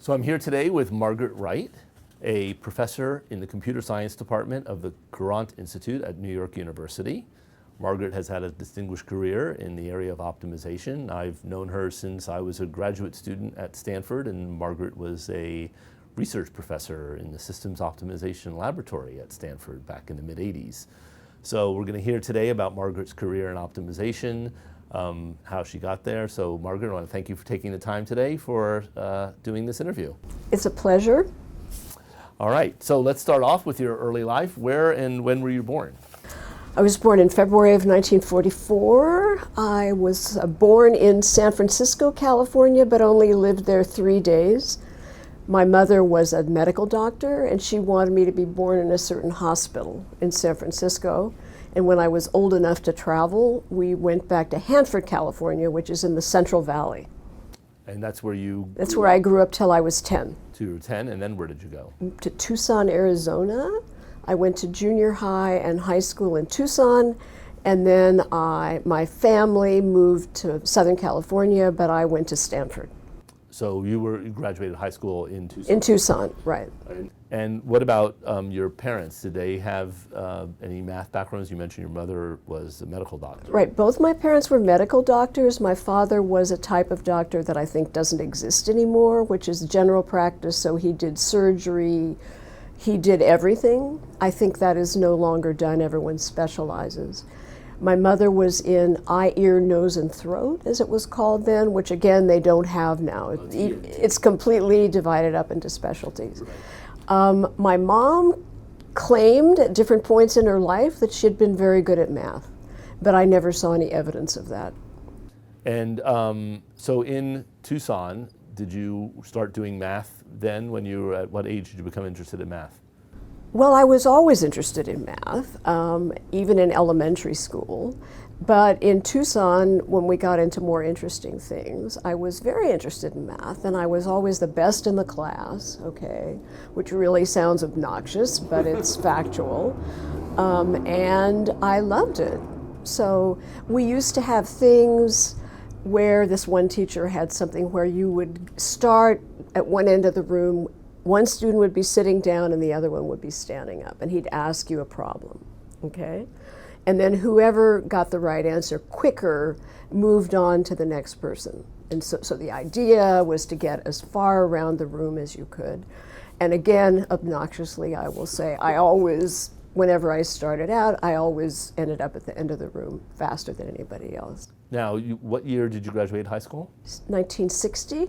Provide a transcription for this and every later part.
So I'm here today with Margaret Wright, a professor in the computer science department of the Courant Institute at New York University. Margaret has had a distinguished career in the area of optimization. I've known her since I was a graduate student at Stanford, and Margaret was a research professor in the systems optimization laboratory at Stanford back in the mid-'80s. So we're going to hear today about Margaret's career in optimization, how she got there. So Margaret, I want to thank you for taking the time today for doing this interview. It's a pleasure. All right, so let's start off with your early life. Where and when were you born? I was born in February of 1944. I was born in San Francisco, California, but only lived there 3 days. My mother was a medical doctor, and she wanted me to be born in a certain hospital in San Francisco. And when I was old enough to travel, we went back to Hanford, California, which is in the Central Valley. And that's where you That's where I grew up till I was 10. To you were 10, and then where did you go? To Tucson, Arizona. I went to junior high and high school in Tucson, and then my family moved to Southern California, but I went to Stanford. So you graduated high school in Tucson? In Tucson, right. And what about your parents? Did they have any math backgrounds? You mentioned your mother was a medical doctor. Right, both my parents were medical doctors. My father was a type of doctor that I think doesn't exist anymore, which is general practice, so he did surgery, he did everything. I think that is no longer done, everyone specializes. My mother was in eye, ear, nose, and throat, as it was called then, which again, they don't have now. It's completely divided up into specialties. My mom claimed at different points in her life that she had been very good at math, but I never saw any evidence of that. And so in Tucson, did you start doing math then? When you were at what age did you become interested in math? Well, I was always interested in math, even in elementary school. But in Tucson, when we got into more interesting things, I was very interested in math, and I was always the best in the class, okay, which really sounds obnoxious, but it's factual. And I loved it. So we used to have things where this one teacher had something where you would start at one end of the room. One student would be sitting down and the other one would be standing up, and he'd ask you a problem, okay? And then whoever got the right answer quicker moved on to the next person. And so the idea was to get as far around the room as you could. And again, obnoxiously, I will say, whenever I started out, I always ended up at the end of the room faster than anybody else. Now, what year did you graduate high school? 1960.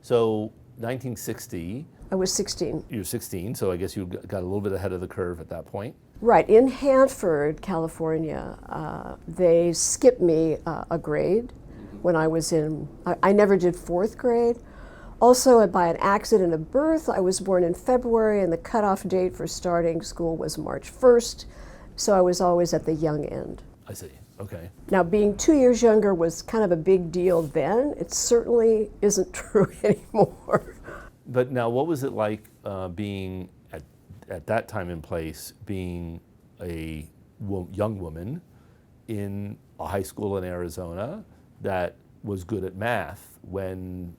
So 1960. I was 16. You were 16, so I guess you got a little bit ahead of the curve at that point. Right. In Hanford, California, they skipped me a grade when I was I never did 4th grade. Also, by an accident of birth, I was born in February, and the cutoff date for starting school was March 1st, so I was always at the young end. I see. Okay. Now, being 2 years younger was kind of a big deal then. It certainly isn't true anymore. But now, what was it like being, at that time and place, being a young woman in a high school in Arizona that was good at math when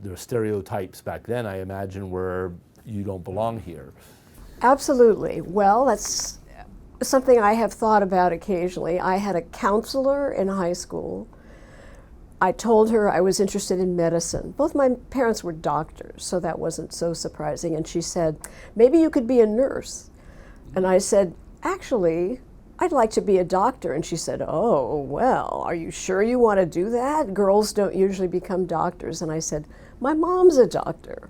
the stereotypes back then, I imagine, were you don't belong here? Absolutely. Well, that's something I have thought about occasionally. I had a counselor in high school. I told her I was interested in medicine. Both my parents were doctors, so that wasn't so surprising. And she said, maybe you could be a nurse. And I said, actually, I'd like to be a doctor. And she said, oh, well, are you sure you want to do that? Girls don't usually become doctors. And I said, my mom's a doctor.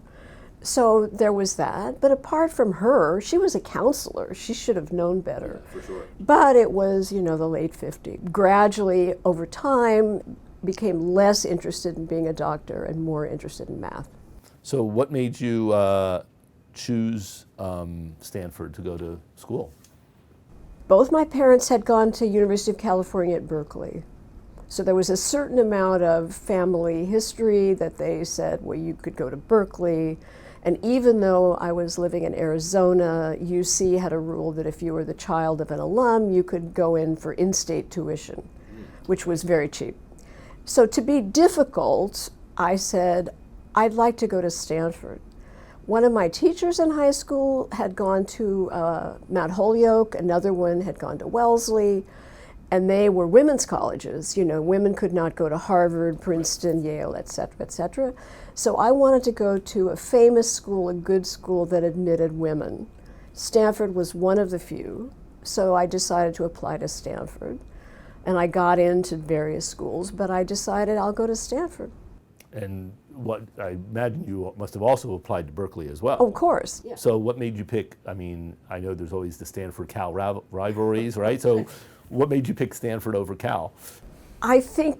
So there was that. But apart from her, she was a counselor. She should have known better. Yeah, for sure. But it was, the late 50s. Gradually, over time, became less interested in being a doctor and more interested in math. So what made you choose Stanford to go to school? Both my parents had gone to University of California at Berkeley. So there was a certain amount of family history that they said, well, you could go to Berkeley. And even though I was living in Arizona, UC had a rule that if you were the child of an alum, you could go in for in-state tuition, which was very cheap. So to be difficult, I said, I'd like to go to Stanford. One of my teachers in high school had gone to Mount Holyoke, another one had gone to Wellesley, and they were women's colleges. You know, women could not go to Harvard, Princeton, Yale, et cetera, et cetera. So I wanted to go to a famous school, a good school that admitted women. Stanford was one of the few, so I decided to apply to Stanford. And I got into various schools, but I decided I'll go to Stanford. And what I imagine you must have also applied to Berkeley as well. Oh, of course. Yeah. So what made you pick, I mean, I know there's always the Stanford-Cal rivalries, right? So what made you pick Stanford over Cal? I think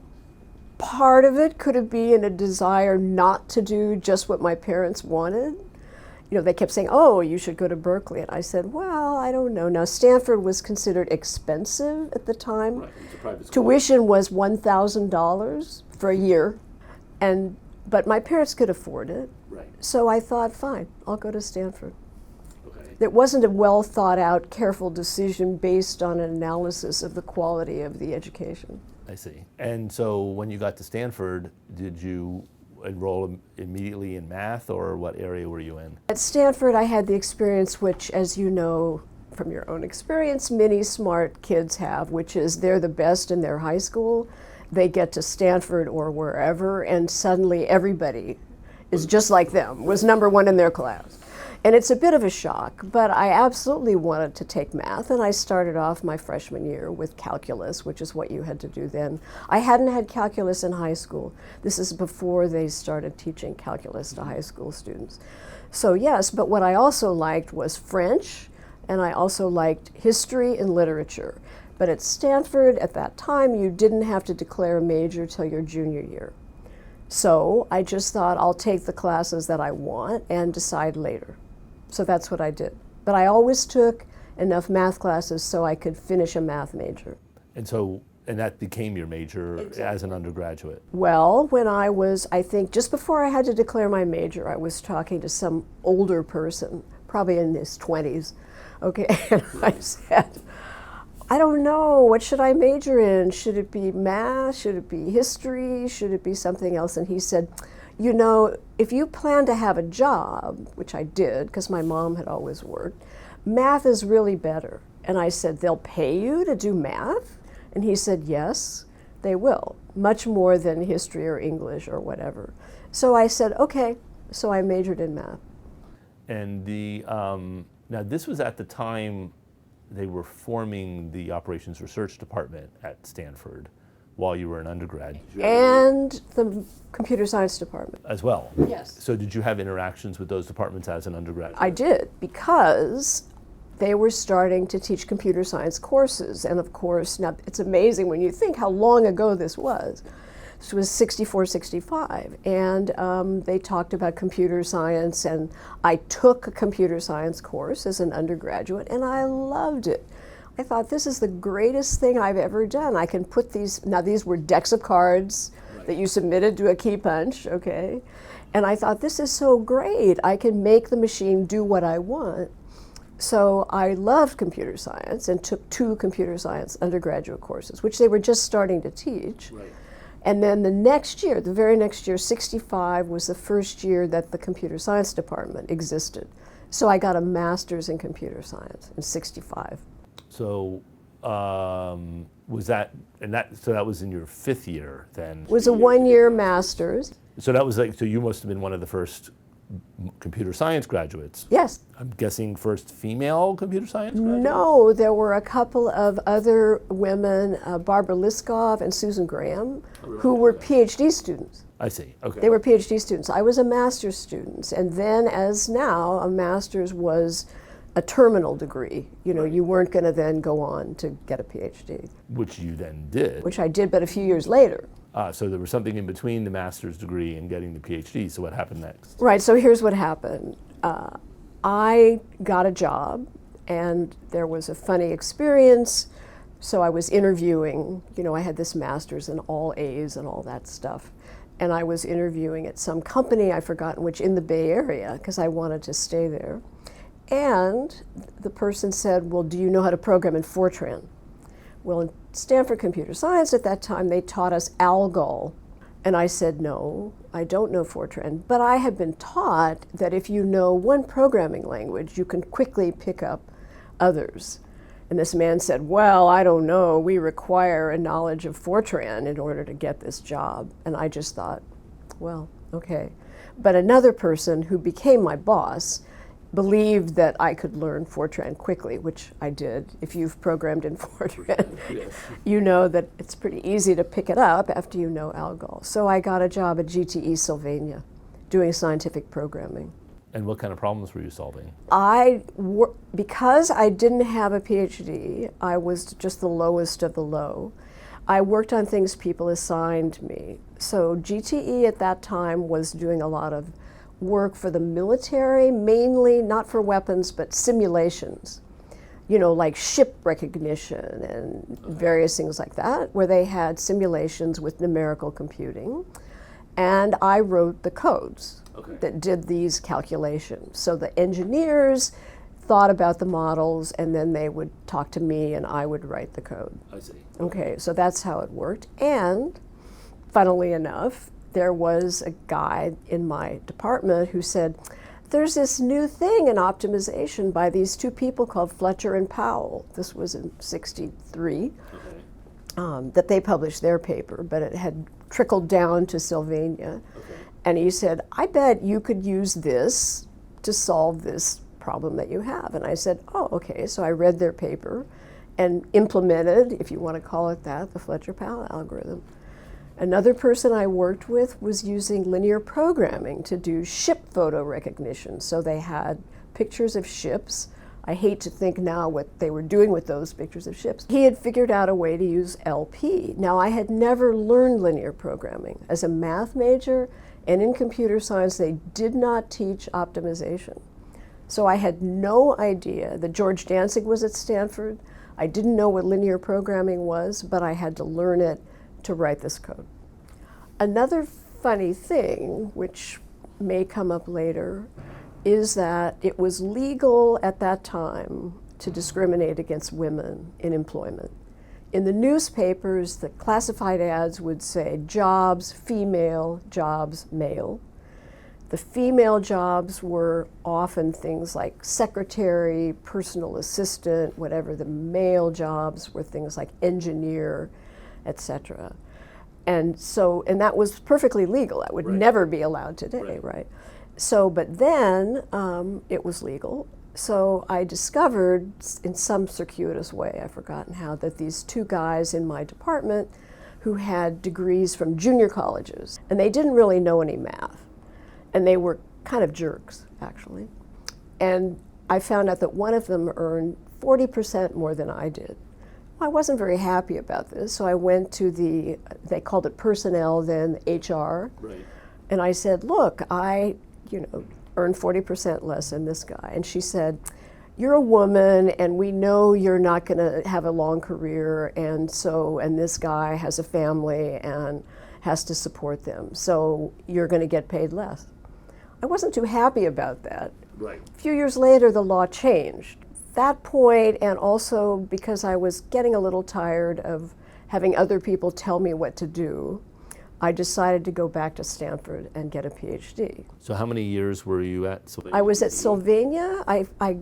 part of it could have been a desire not to do just what my parents wanted. You know, they kept saying, oh, you should go to Berkeley. And I said, well, I don't know. Now, Stanford was considered expensive at the time. Right, it's a private school. Tuition was $1,000 for a year. But my parents could afford it. Right. So I thought, fine, I'll go to Stanford. Okay. It wasn't a well thought out, careful decision based on an analysis of the quality of the education. I see. And so when you got to Stanford, did you enroll immediately in math, or what area were you in? At Stanford, I had the experience which, as you know from your own experience, many smart kids have, which is they're the best in their high school. They get to Stanford or wherever, and suddenly everybody is just like them, was number one in their class. And it's a bit of a shock, but I absolutely wanted to take math, and I started off my freshman year with calculus, which is what you had to do then. I hadn't had calculus in high school. This is before they started teaching calculus to high school students. So yes, but what I also liked was French, and I also liked history and literature. But at Stanford, at that time, you didn't have to declare a major till your junior year. So I just thought I'll take the classes that I want and decide later. So that's what I did. But I always took enough math classes so I could finish a math major. And that became your major as an undergraduate? Well, when I was, I think, just before I had to declare my major, I was talking to some older person, probably in his 20s, okay, and I said, I don't know, what should I major in? Should it be math? Should it be history? Should it be something else? And he said, you know, if you plan to have a job, which I did because my mom had always worked, math is really better. And I said, they'll pay you to do math? And he said, yes, they will, much more than history or English or whatever. So I said, okay, so I majored in math. And now this was at the time they were forming the Operations Research Department at Stanford while you were an undergrad. And the computer science department. As well? Yes. So did you have interactions with those departments as an undergrad? I did, because they were starting to teach computer science courses. And of course, now it's amazing when you think how long ago this was. This was 64, 65. And they talked about computer science, and I took a computer science course as an undergraduate, and I loved it. I thought, this is the greatest thing I've ever done. I can put these, now these were decks of cards that you submitted to a key punch, okay? And I thought, this is so great. I can make the machine do what I want. So I loved computer science and took 2 computer science undergraduate courses, which they were just starting to teach. Right. And then the next year, the very next year, 65, was the first year that the computer science department existed. So I got a master's in computer science in 65. So was that, so that was in your 5th year then? It was a 1-year master's. So that was like, so you must have been one of the first computer science graduates. Yes. I'm guessing first female computer science graduate? No, there were a couple of other women, Barbara Liskov and Susan Graham, who were PhD students. I see, okay. They were PhD students. I was a master's student, and then, as now, a master's was a terminal degree. You know, you weren't going to then go on to get a PhD. Which you then did. Which I did, but a few years later. So there was something in between the master's degree and getting the PhD, so what happened next? Right, so here's what happened. I got a job, and there was a funny experience. So I was interviewing, you know, I had this master's in all A's and all that stuff. And I was interviewing at some company, I've forgotten which, in the Bay Area, because I wanted to stay there. And the person said, well, do you know how to program in Fortran? Well, in Stanford Computer Science at that time, they taught us ALGOL. And I said, no, I don't know Fortran, but I have been taught that if you know one programming language, you can quickly pick up others. And this man said, well, I don't know, we require a knowledge of Fortran in order to get this job. And I just thought, well, okay. But another person who became my boss believed that I could learn Fortran quickly, which I did. If you've programmed in Fortran, Yes. you know that it's pretty easy to pick it up after you know ALGOL. So I got a job at GTE Sylvania doing scientific programming. And what kind of problems were you solving? Because I didn't have a PhD, I was just the lowest of the low. I worked on things people assigned me. So GTE at that time was doing a lot of work for the military, mainly not for weapons, but simulations. You know, like ship recognition and various things like that, where they had simulations with numerical computing. And I wrote the codes that did these calculations. So the engineers thought about the models, and then they would talk to me, and I would write the code. I see. Okay, so that's how it worked. And funnily enough, there was a guy in my department who said, there's this new thing in optimization by these two people called Fletcher and Powell. This was in '63, that they published their paper, but it had trickled down to Sylvania. And he said, I bet you could use this to solve this problem that you have. And I said, oh, okay. So I read their paper and implemented, if you want to call it that, the Fletcher-Powell algorithm. Another person I worked with was using linear programming to do ship photo recognition. So they had pictures of ships. I hate to think now what they were doing with those pictures of ships. He had figured out a way to use LP. Now, I had never learned linear programming. As a math major and in computer science, they did not teach optimization. So I had no idea that George Danzig was at Stanford. I didn't know what linear programming was, but I had to learn it to write this code. Another funny thing, which may come up later, is that it was legal at that time to discriminate against women in employment. In the newspapers, the classified ads would say jobs female, jobs male. The female jobs were often things like secretary, personal assistant, whatever. The male jobs were things like engineer, etc. And that was perfectly legal. That would never be allowed today, right? So, but then it was legal. So I discovered in some circuitous way, I've forgotten how, that these two guys in my department who had degrees from junior colleges, and they didn't really know any math. And they were kind of jerks, actually. And I found out that one of them earned 40% more than I did. I wasn't very happy about this, so I went to they called it personnel then, HR. Right. And I said, look, I earn 40% less than this guy. And she said, you're a woman, and we know you're not gonna have a long career, and this guy has a family and has to support them, so you're gonna get paid less. I wasn't too happy about that. Right. A few years later, the law changed. That point, and also because I was getting a little tired of having other people tell me what to do, I decided to go back to Stanford and get a PhD. So how many years were you at Sylvania? I was at Sylvania. I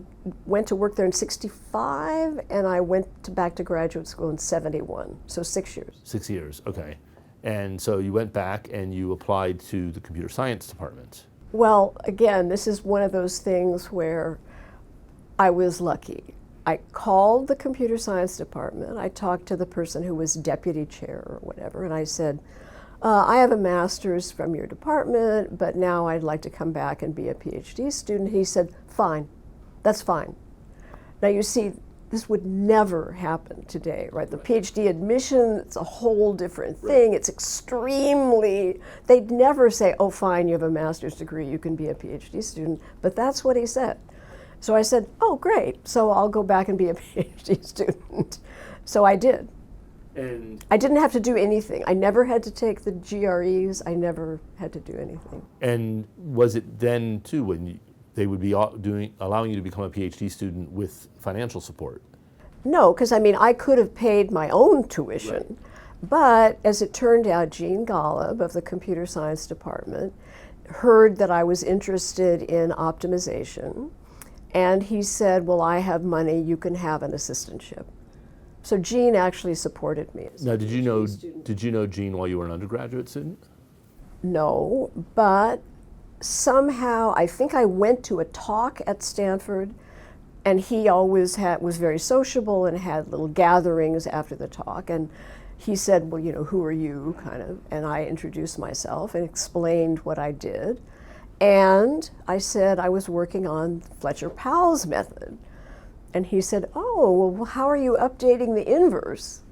went to work there in '65, and I went back to graduate school in '71, so 6 years. 6 years, okay. And so you went back and you applied to the computer science department. Well, again, this is one of those things where I was lucky. I called the computer science department. I talked to the person who was deputy chair or whatever, and I said, I have a master's from your department, but now I'd like to come back and be a PhD student. He said, fine, that's fine. Now you see, this would never happen today, right? The PhD admission, it's a whole different thing. It's extremely, they'd never say, oh fine, you have a master's degree, you can be a PhD student, but that's what he said. So I said, oh great, so I'll go back and be a PhD student. So I did. And I didn't have to do anything. I never had to take the GREs, I never had to do anything. And was it then too when they would be allowing you to become a PhD student with financial support? No, because I mean, I could have paid my own tuition, But as it turned out, Gene Golub of the computer science department heard that I was interested in optimization, and he said, well, I have money, you can have an assistantship. So Gene actually supported me. Now, did you know Gene while you were an undergraduate student? No, but somehow I think I went to a talk at Stanford, and he always was very sociable and had little gatherings after the talk. And he said, well, who are you, kind of? And I introduced myself and explained what I did. And I said I was working on Fletcher Powell's method. And he said, oh, well, how are you updating the inverse?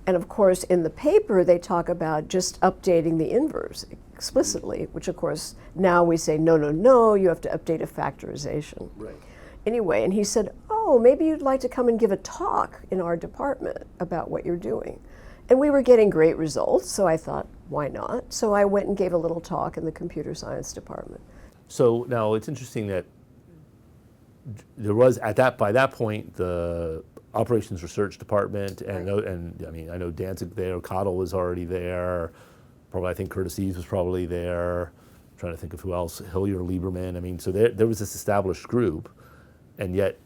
And of course, in the paper, they talk about just updating the inverse explicitly, which of course, now we say, no, you have to update a factorization. Right. Anyway, and he said, oh, maybe you'd like to come and give a talk in our department about what you're doing. And we were getting great results, so I thought, why not? So I went and gave a little talk in the computer science department. So now it's interesting that there was, by that point, the operations research department, and, right. I know Danzig there, Cottle was already there, probably I think Curtis Eves was probably there, I'm trying to think of who else, Hillier, Lieberman, so there was this established group, and yet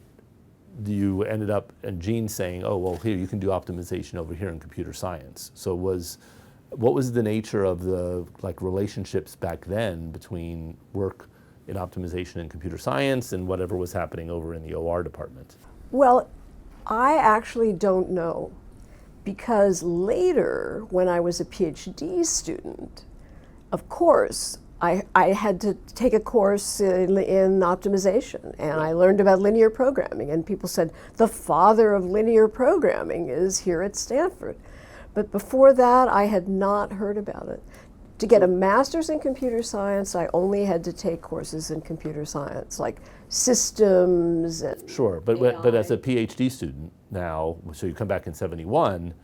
you ended up, and Gene saying, oh, well, here, you can do optimization over here in computer science. So what was the nature of the relationships back then between work in optimization and computer science and whatever was happening over in the OR department? Well, I actually don't know, because later, when I was a PhD student, of course, I had to take a course in optimization, and I learned about linear programming, and people said, the father of linear programming is here at Stanford. But before that, I had not heard about it. To get a master's in computer science, I only had to take courses in computer science, like systems and Sure, but as a PhD student now, so you come back in '71,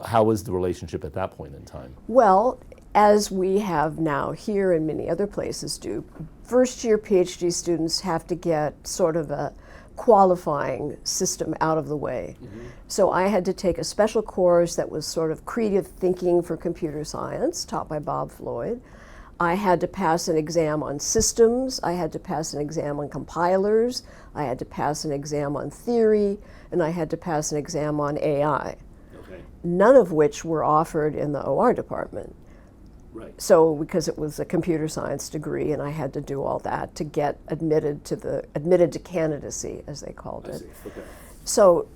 how was the relationship at that point in time? Well, as we have now here and many other places do, first-year PhD students have to get sort of a qualifying system out of the way. Mm-hmm. So I had to take a special course that was sort of creative thinking for computer science, taught by Bob Floyd. I had to pass an exam on systems, I had to pass an exam on compilers, I had to pass an exam on theory, and I had to pass an exam on AI. Okay. None of which were offered in the OR department. Right. So because it was a computer science degree, and I had to do all that to get admitted to candidacy, as they called it. Okay. So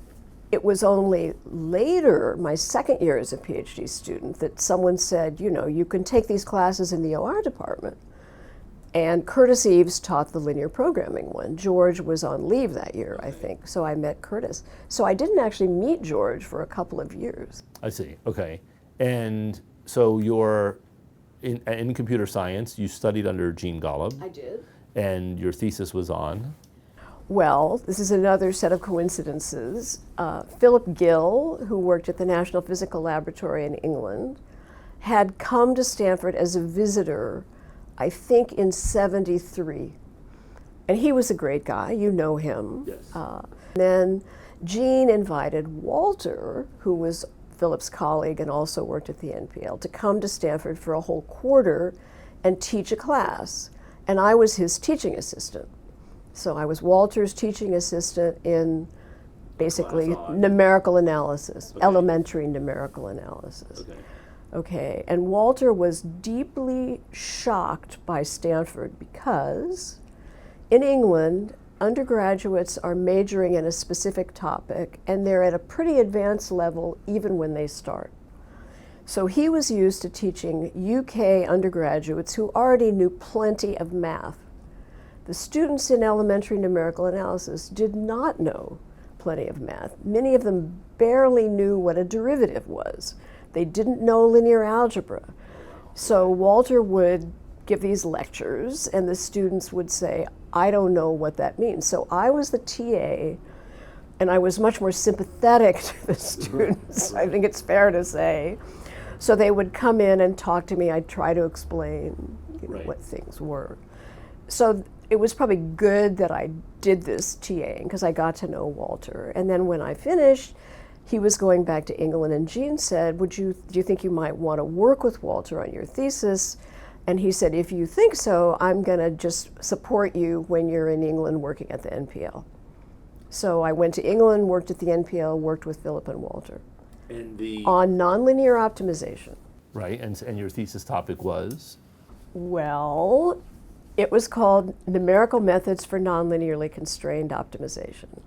it was only later, my second year as a PhD student, that someone said, you can take these classes in the OR department. And Curtis Eves taught the linear programming one. George was on leave that year, I think, so I met Curtis. So I didn't actually meet George for a couple of years. I see, okay. And so you're in computer science, you studied under Gene Golub. I did. And your thesis was on? Well, this is another set of coincidences. Philip Gill, who worked at the National Physical Laboratory in England, had come to Stanford as a visitor, I think in '73. And he was a great guy, you know him. Yes. Then Gene invited Walter, who was Philip's colleague and also worked at the NPL, to come to Stanford for a whole quarter and teach a class. And I was his teaching assistant. So I was Walter's teaching assistant in basically numerical analysis, okay. Elementary numerical analysis. Okay. Okay, and Walter was deeply shocked by Stanford because in England, undergraduates are majoring in a specific topic, and they're at a pretty advanced level even when they start. So he was used to teaching UK undergraduates who already knew plenty of math. The students in elementary numerical analysis did not know plenty of math. Many of them barely knew what a derivative was. They didn't know linear algebra. So Walter would give these lectures, and the students would say, I don't know what that means. So I was the TA, and I was much more sympathetic to the students, I think it's fair to say. So they would come in and talk to me. I'd try to explain what things were. So it was probably good that I did this TAing, because I got to know Walter. And then when I finished, he was going back to England, and Jean said, do you think you might want to work with Walter on your thesis? And he said, if you think so, I'm going to just support you when you're in England working at the NPL. So I went to England, worked at the NPL, worked with Philip and Walter on nonlinear optimization. Right, and your thesis topic was? Well, it was called Numerical Methods for Nonlinearly Constrained Optimization.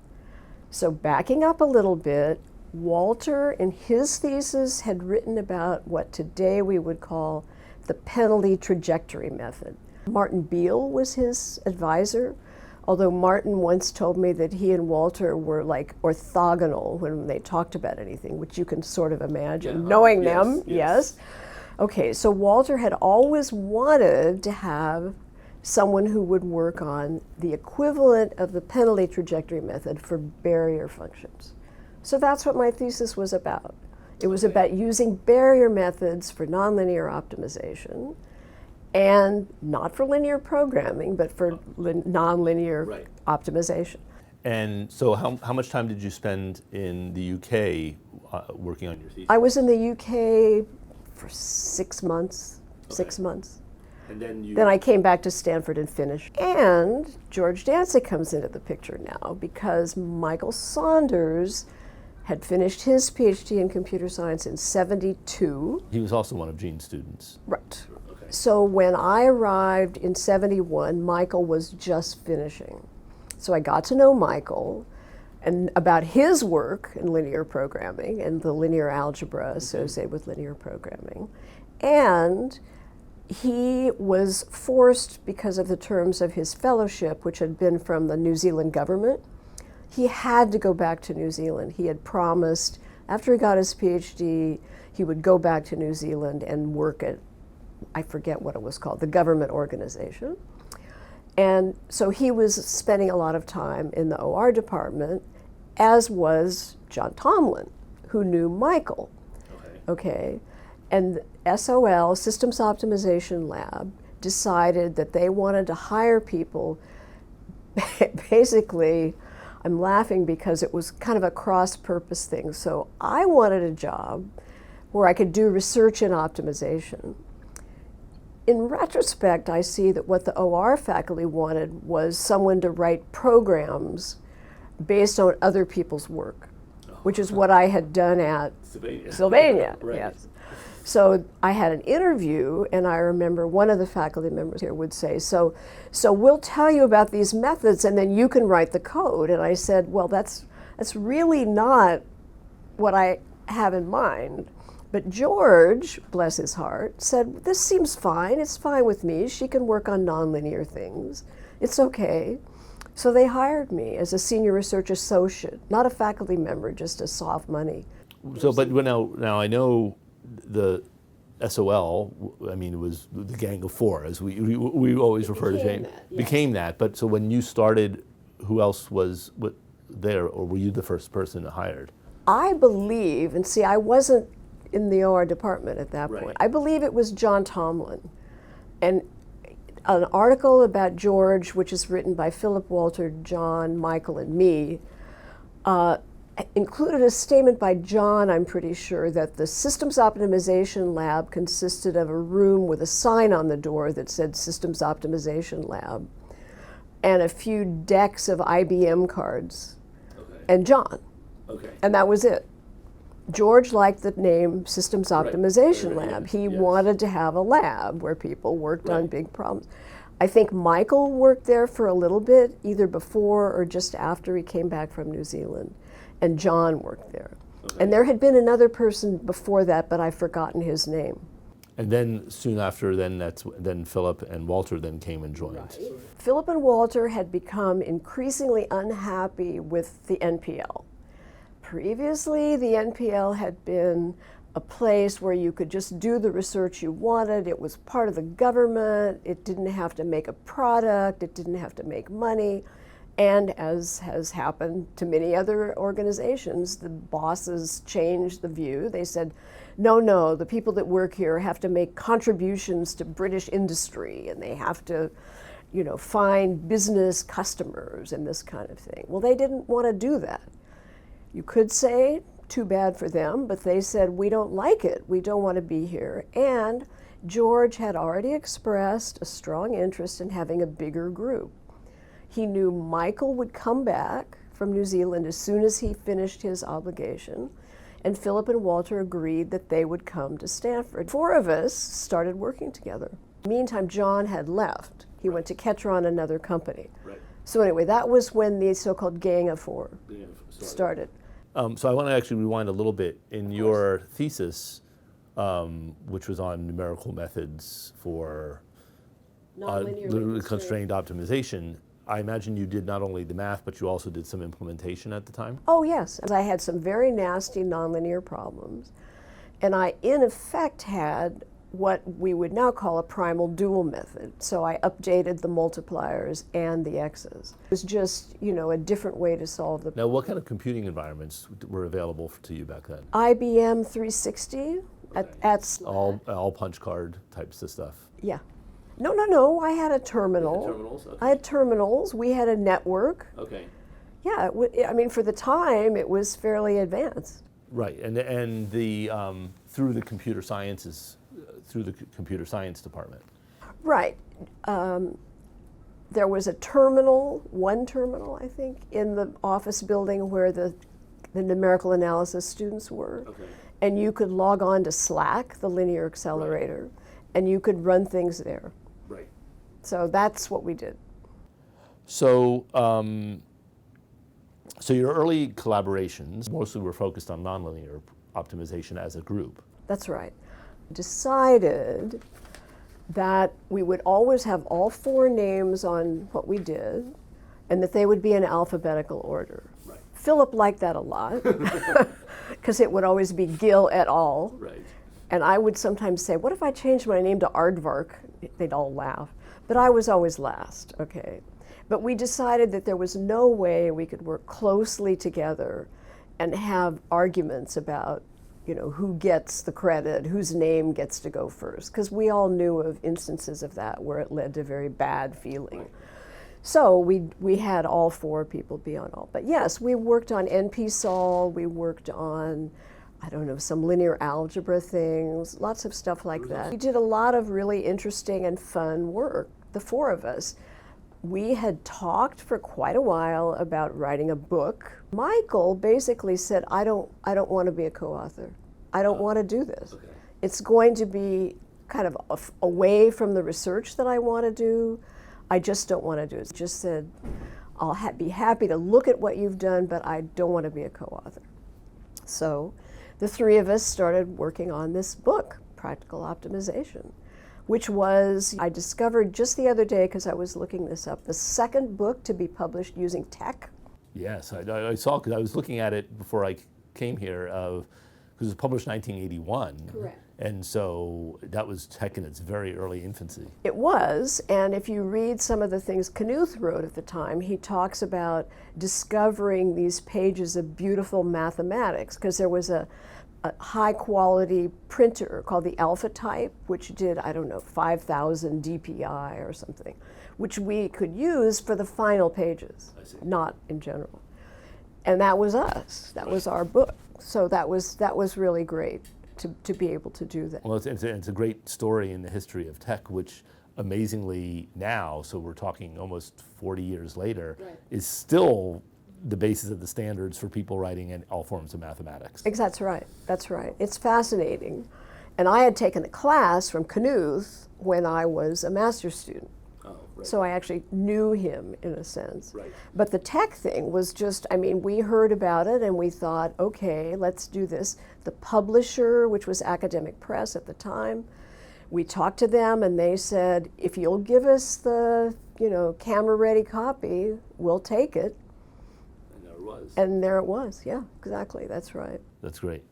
So backing up a little bit, Walter in his thesis had written about what today we would call the penalty trajectory method. Martin Beal was his advisor, although Martin once told me that he and Walter were like orthogonal when they talked about anything, which you can sort of imagine, knowing them, yes. Okay, so Walter had always wanted to have someone who would work on the equivalent of the penalty trajectory method for barrier functions. So that's what my thesis was about. It was about using barrier methods for nonlinear optimization, and not for linear programming, but for nonlinear optimization. And so how much time did you spend in the UK working on your thesis? I was in the UK for 6 months, 6 months. And then I came back to Stanford and finished. And George Dantzig comes into the picture now because Michael Saunders had finished his PhD in computer science in '72. He was also one of Jean's students. Right. Okay. So when I arrived in '71, Michael was just finishing. So I got to know Michael and about his work in linear programming and the linear algebra associated with linear programming. And he was forced, because of the terms of his fellowship, which had been from the New Zealand government, he had to go back to New Zealand. He had promised, after he got his PhD, he would go back to New Zealand and work at, I forget what it was called, the government organization. And so he was spending a lot of time in the OR department, as was John Tomlin, who knew Michael. Okay. And SOL, Systems Optimization Lab, decided that they wanted to hire people. Basically, I'm laughing because it was kind of a cross-purpose thing. So I wanted a job where I could do research in optimization. In retrospect, I see that what the OR faculty wanted was someone to write programs based on other people's work, which is what I had done at Sylvania. Right. Yes. So I had an interview, and I remember one of the faculty members here would say, so we'll tell you about these methods and then you can write the code. And I said, well, that's really not what I have in mind. But George, bless his heart, said, this seems fine, it's fine with me. She can work on nonlinear things. It's okay. So they hired me as a senior research associate, not a faculty member, just a soft money. So, but now I know the SOL, I mean, it was the Gang of Four, as we always refer to Jane. Became that. But so when you started, who else was there, or were you the first person hired? I believe, and see, I wasn't in the OR department at that point. I believe it was John Tomlin. And an article about George, which is written by Philip, Walter, John, Michael, and me, included a statement by John, I'm pretty sure, that the Systems Optimization Lab consisted of a room with a sign on the door that said Systems Optimization Lab, and a few decks of IBM cards, and John. And that was it. George liked the name Systems Optimization Lab. He wanted to have a lab where people worked on big problems. I think Michael worked there for a little bit, either before or just after he came back from New Zealand. And John worked there. And there had been another person before that, but I've forgotten his name. And then soon after, then Philip and Walter then came and joined. Philip and Walter had become increasingly unhappy with the NPL. Previously, the NPL had been a place where you could just do the research you wanted. It was part of the government. It didn't have to make a product. It didn't have to make money. And as has happened to many other organizations, the bosses changed the view. They said, no, the people that work here have to make contributions to British industry, and they have to, find business customers and this kind of thing. Well, they didn't want to do that. You could say too bad for them, but they said, we don't like it. We don't want to be here. And George had already expressed a strong interest in having a bigger group. He knew Michael would come back from New Zealand as soon as he finished his obligation, and Philip and Walter agreed that they would come to Stanford. 4 of us started working together. Meantime, John had left. He went to Ketron, another company. Right. So anyway, that was when the so-called Gang of 4 started. So I want to actually rewind a little bit. In your thesis, which was on numerical methods for literally constrained optimization, I imagine you did not only the math, but you also did some implementation at the time? Oh yes, I had some very nasty nonlinear problems, and I in effect had what we would now call a primal dual method. So I updated the multipliers and the x's. It was just, a different way to solve the Now, what kind of computing environments were available to you back then? IBM 360 at SLAC. All punch card types of stuff. Yeah. No, I had a terminal. Terminals? Okay. I had terminals. We had a network. Okay. Yeah, I mean, for the time, it was fairly advanced. Right, and the through the computer sciences, through the computer science department. Right. There was a terminal, one terminal, I think, in the office building where the numerical analysis students were. Okay. And you could log on to SLAC, the linear accelerator, and you could run things there. Right. So that's what we did. So, so your early collaborations mostly were focused on nonlinear optimization as a group. That's right. Decided that we would always have all 4 names on what we did, and that they would be in alphabetical order. Right. Philip liked that a lot, because it would always be Gil et al. Right. And I would sometimes say, what if I changed my name to Aardvark? They'd all laugh. But I was always last, okay. But we decided that there was no way we could work closely together and have arguments about, who gets the credit, whose name gets to go first, because we all knew of instances of that where it led to very bad feeling. Right. So we had all 4 people be on all. But yes, we worked on NP-Sol, we worked on, some linear algebra things, lots of stuff like that. We did a lot of really interesting and fun work, the 4 of us. We had talked for quite a while about writing a book. Michael basically said, I don't want to be a co-author. I don't want to do this. Okay. It's going to be kind of away from the research that I want to do. I just don't want to do it. He just said, I'll be happy to look at what you've done, but I don't want to be a co-author. So the 3 of us started working on this book, Practical Optimization, which was, I discovered just the other day, because I was looking this up, the 2nd book to be published using TeX. Yes, I saw, because I was looking at it before I came here, because it was published in 1981. Correct. And so that was TeX in its very early infancy. It was, and if you read some of the things Knuth wrote at the time, he talks about discovering these pages of beautiful mathematics, because there was a high quality printer called the Alpha Type, which did, 5,000 DPI or something, which we could use for the final pages, not in general. And that was us, that was our book. So that was really great to be able to do that. Well, it's a great story in the history of TeX, which amazingly now, so we're talking almost 40 years later, is still the basis of the standards for people writing in all forms of mathematics. That's right. It's fascinating. And I had taken a class from Knuth when I was a master's student. Oh, right. So I actually knew him in a sense. Right. But the TeX thing was just, we heard about it and we thought, okay, let's do this. The publisher, which was Academic Press at the time, we talked to them and they said, if you'll give us the, camera-ready copy, we'll take it. And there it was, yeah, exactly, that's right. That's great.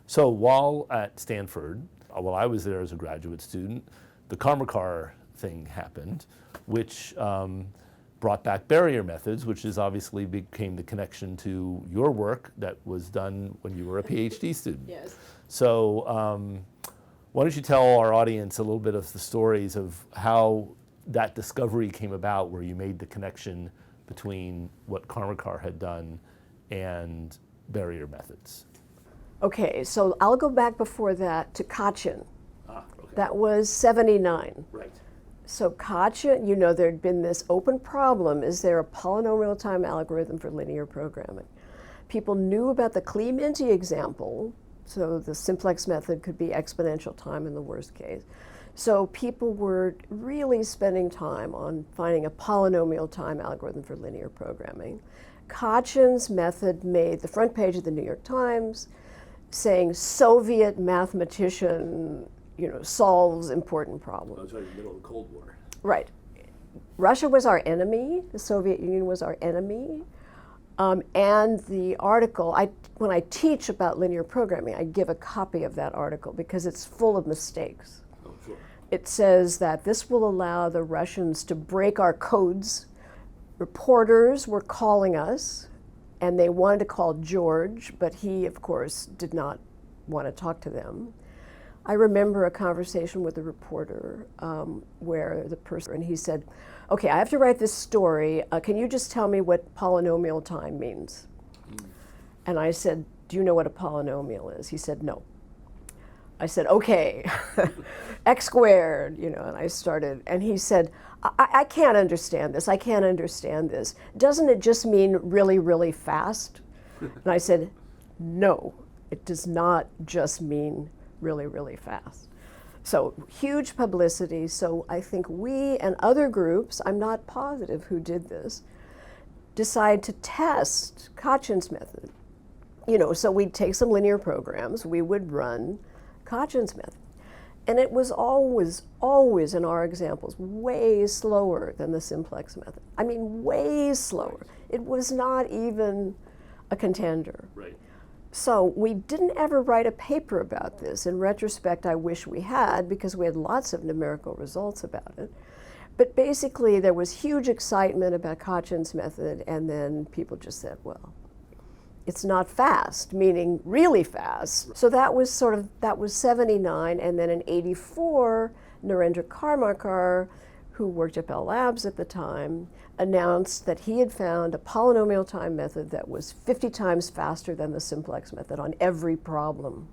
So while at Stanford, while I was there as a graduate student, the Karmarkar thing happened, which brought back barrier methods, which is obviously became the connection to your work that was done when you were a PhD student. Yes. So why don't you tell our audience a little bit of the stories of how that discovery came about, where you made the connection between what Karmarkar had done and barrier methods? Okay, so I'll go back before that to Kachin. Okay. That was 79. Right. So Kachin, there'd been this open problem, is there a polynomial time algorithm for linear programming? People knew about the Klee-Minty example, so the simplex method could be exponential time in the worst case. So people were really spending time on finding a polynomial time algorithm for linear programming. Kachin's method made the front page of the New York Times, saying Soviet mathematician, solves important problems. That was right in the middle of the Cold War. Right. Russia was our enemy. The Soviet Union was our enemy. And the article, when I teach about linear programming, I give a copy of that article because it's full of mistakes. Oh, sure. It says that this will allow the Russians to break our codes. Reporters were calling us, and they wanted to call George, but he, of course, did not want to talk to them. I remember a conversation with a reporter where the person, and he said, okay, I have to write this story. Can you just tell me what polynomial time means? And I said, do you know what a polynomial is? He said, no. I said, okay, x squared, and I started, and he said, I can't understand this. I can't understand this. Doesn't it just mean really, really fast? And I said, no, it does not just mean really, really fast. So huge publicity. So I think we and other groups, I'm not positive who did this, decide to test Kachin's method. So we'd take some linear programs, we would run Kachin's method. And it was always in our examples, way slower than the simplex method. I mean, way slower. It was not even a contender. Right. So we didn't ever write a paper about this. In retrospect, I wish we had, because we had lots of numerical results about it. But basically, there was huge excitement about Kachin's method, and then people just said, well, it's not fast, meaning really fast. So that was 79, and then in 84, Narendra Karmarkar, who worked at Bell Labs at the time, announced that he had found a polynomial time method that was 50 times faster than the simplex method on every problem.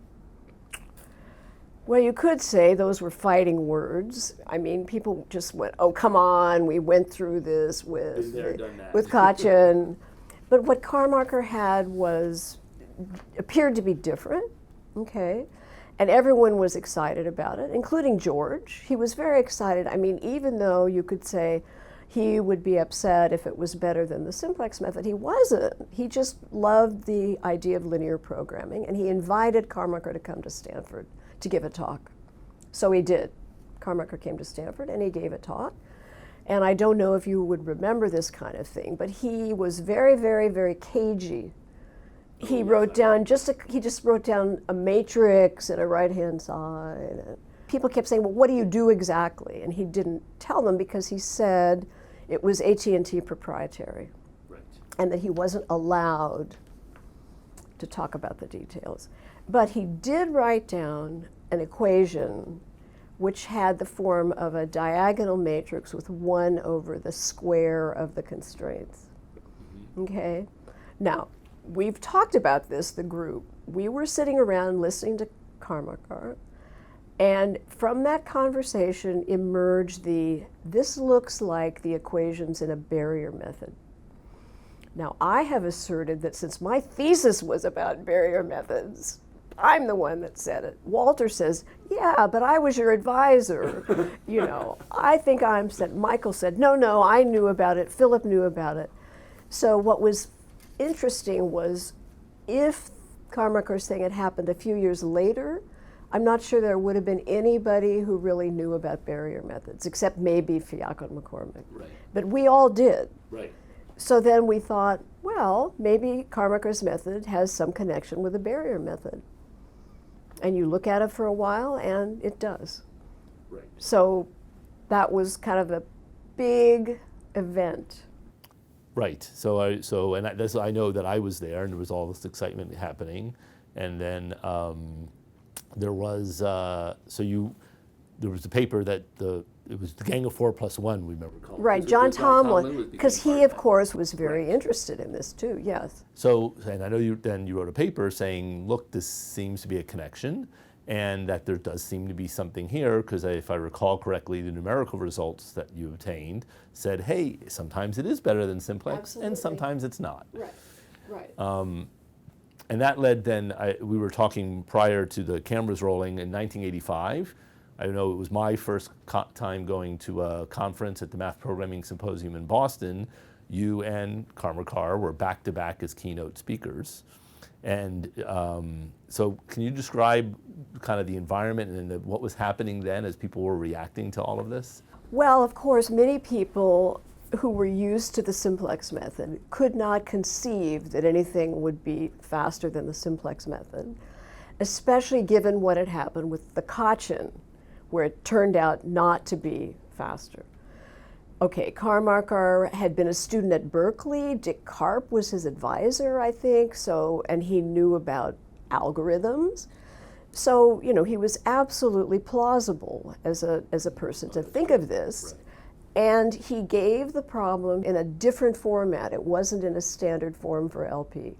Well, you could say those were fighting words. I mean, people just went, oh, come on, we went through this with Kachin. But what Karmarkar had appeared to be different, okay? And everyone was excited about it, including George. He was very excited. I mean, even though you could say he would be upset if it was better than the simplex method, he wasn't. He just loved the idea of linear programming, and he invited Karmarkar to come to Stanford to give a talk. So he did. Karmarkar came to Stanford and he gave a talk. And I don't know if you would remember this kind of thing, but he was very, very, very cagey. He wrote down he just wrote down a matrix and a right-hand side. And people kept saying, well, what do you do exactly? And he didn't tell them because he said it was AT&T proprietary. Right. And that he wasn't allowed to talk about the details. But he did write down an equation which had the form of a diagonal matrix with 1 over the square of the constraints. Okay? Now, we've talked about this, the group. We were sitting around listening to Karmarkar, and from that conversation emerged this looks like the equations in a barrier method. Now, I have asserted that since my thesis was about barrier methods, I'm the one that said it. Walter says, yeah, but I was your advisor. I think Michael said, no, I knew about it. Philip knew about it. So what was interesting was if Karmarkar's thing had happened a few years later, I'm not sure there would have been anybody who really knew about barrier methods, except maybe Fiacco McCormick. Right. But we all did. Right. So then we thought, well, maybe Karmarkar's method has some connection with the barrier method. And you look at it for a while, and it does. Right. So that was kind of a big event. Right. I know that I was there, and there was all this excitement happening, and then there was there was a paper that it was the Gang of Four plus One, we remember calling it. Right, Was it John Tomlin Tomlin, became because part he, of that. course, was very Right. interested in this too, yes. So, and I know you wrote a paper saying, look, this seems to be a connection, and that there does seem to be something here, because if I recall correctly, the numerical results that you obtained said, hey, sometimes it is better than simplex, Absolutely. and sometimes it's not. Right, right. And that led then, we were talking prior to the cameras rolling in 1985. I know it was my first time going to a conference at the Math Programming Symposium in Boston. You and Karma Carr were back to back as keynote speakers. And so can you describe kind of the environment and what was happening then as people were reacting to all of this? Well, of course, many people who were used to the simplex method could not conceive that anything would be faster than the simplex method, especially given what had happened with the Cochin, where it turned out not to be faster. Okay, Karma Carr had been a student at Berkeley. Dick Karp was his advisor, I think, and he knew about algorithms. So, he was absolutely plausible as a person to think of this. And he gave the problem in a different format. It wasn't in a standard form for LP.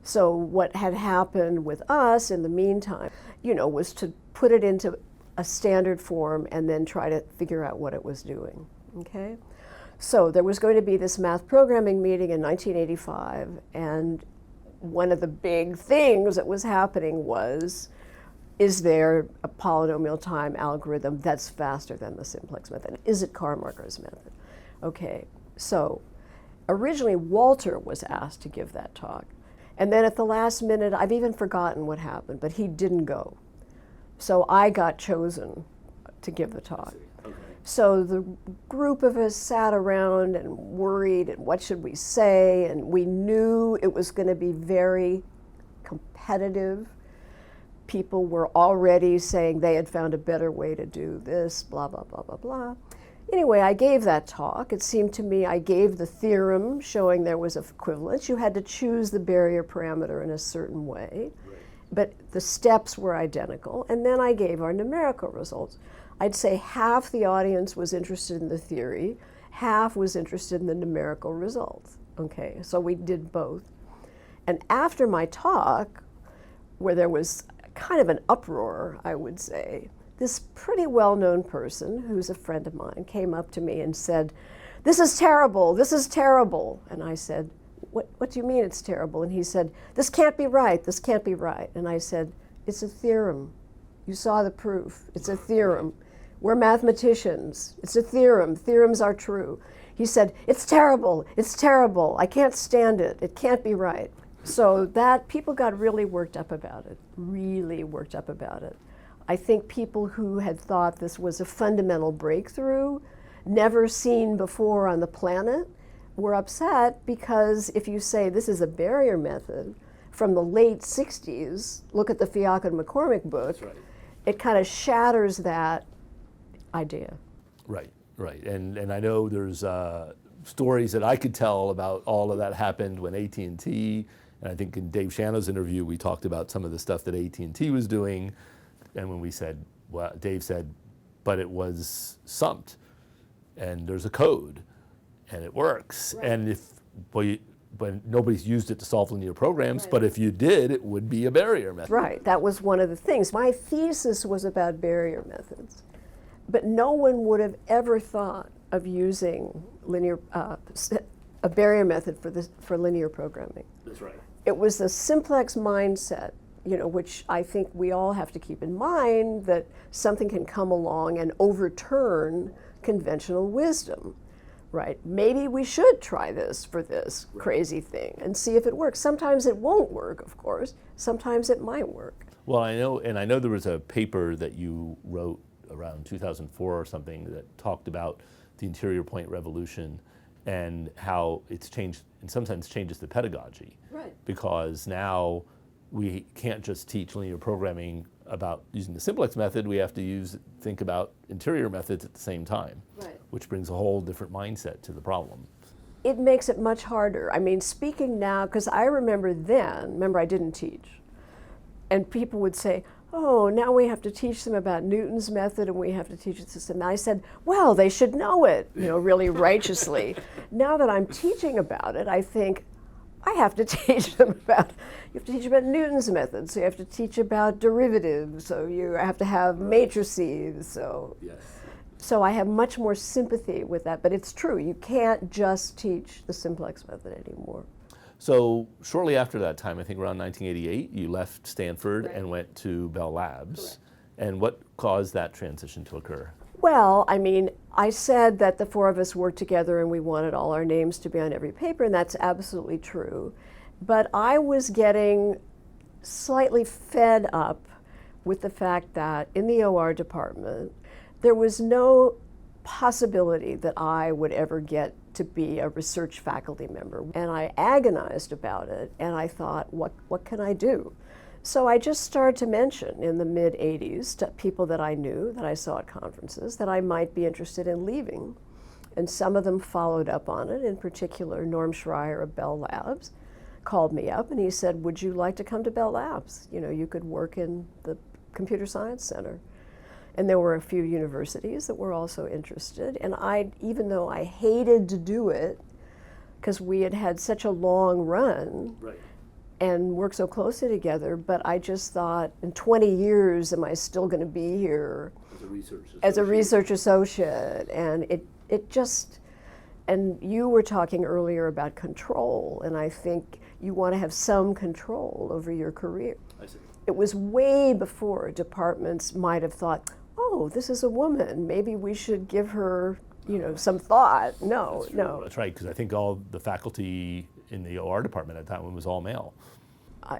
So what had happened with us in the meantime, was to put it into a standard form and then try to figure out what it was doing, okay? So there was going to be this math programming meeting in 1985, and one of the big things that was happening was, is there a polynomial time algorithm that's faster than the simplex method? Is it Karmarkar's method? Okay, so originally Walter was asked to give that talk. And then at the last minute, I've even forgotten what happened, but he didn't go. So I got chosen to give the talk. Okay. So the group of us sat around and worried, and what should we say? And we knew it was going to be very competitive. People were already saying they had found a better way to do this, blah, blah, blah, blah, blah. Anyway, I gave that talk. It seemed to me I gave the theorem showing there was equivalence. You had to choose the barrier parameter in a certain way, but the steps were identical. And then I gave our numerical results. I'd say half the audience was interested in the theory, half was interested in the numerical results. Okay, so we did both. And after my talk, where there was kind of an uproar, I would say, this pretty well-known person, who's a friend of mine, came up to me and said, "This is terrible, this is terrible." And I said, what do you mean it's terrible? And he said, "This can't be right, this can't be right." And I said, "It's a theorem. You saw the proof. It's a theorem. We're mathematicians. It's a theorem. Theorems are true." He said, it's terrible. I can't stand it. It can't be right." So that people got really worked up about it, really worked up about it. I think people who had thought this was a fundamental breakthrough, never seen before on the planet, were upset because if you say this is a barrier method from the late 60s, look at the Fiacco and McCormick book, That's right. It kind of shatters that idea. Right, right. And I know there's stories that I could tell about all of that happened when AT&T, and I think in Dave Shano's interview, we talked about some of the stuff that AT&T was doing. And when we said, well, Dave said, but it was sumped, and there's a code, and it works. Right. And but nobody's used it to solve linear programs, Right. but if you did, it would be a barrier method. Right, that was one of the things. My thesis was about barrier methods, but no one would have ever thought of using a barrier method for linear programming. That's right. It was the simplex mindset, which I think we all have to keep in mind, that something can come along and overturn conventional wisdom, right? Maybe we should try this for this crazy thing and see if it works. Sometimes it won't work, of course. Sometimes it might work. Well, I know there was a paper that you wrote around 2004 or something that talked about the interior point revolution and how it's changed, in some sense, changes the pedagogy. Right. Because now we can't just teach linear programming about using the simplex method, we have to think about interior methods at the same time, Right. which brings a whole different mindset to the problem. It makes it much harder. I mean, speaking now, because I remember I didn't teach, and people would say, oh, now we have to teach them about Newton's method and we have to teach the system. And I said, well, they should know it, really righteously. Now that I'm teaching about it, I think I have to teach them about, you have to teach about Newton's method, so you have to teach about derivatives, so you have to have matrices, so. Yes. So I have much more sympathy with that, but it's true, you can't just teach the simplex method anymore. So shortly after that time, I think around 1988, you left Stanford and went to Bell Labs. Correct. And what caused that transition to occur? Well, I mean, I said that the four of us worked together and we wanted all our names to be on every paper, and that's absolutely true. But I was getting slightly fed up with the fact that in the OR department, there was no possibility that I would ever get to be a research faculty member. And I agonized about it, and I thought, what can I do? So I just started to mention in the mid-'80s to people that I knew, that I saw at conferences, that I might be interested in leaving. And some of them followed up on it. In particular, Norm Schreier of Bell Labs called me up and he said, would you like to come to Bell Labs? You could work in the Computer Science Center. And there were a few universities that were also interested. And even though I hated to do it, because we had had such a long run, Right. and work so closely together, but I just thought, in 20 years, am I still going to be here as a research associate? And it just, and you were talking earlier about control, and I think you want to have some control over your career. I see. It was way before departments might have thought, oh, this is a woman, maybe we should give her, some thought. No, no. That's right, because I think all the faculty in the OR department at that one was all male.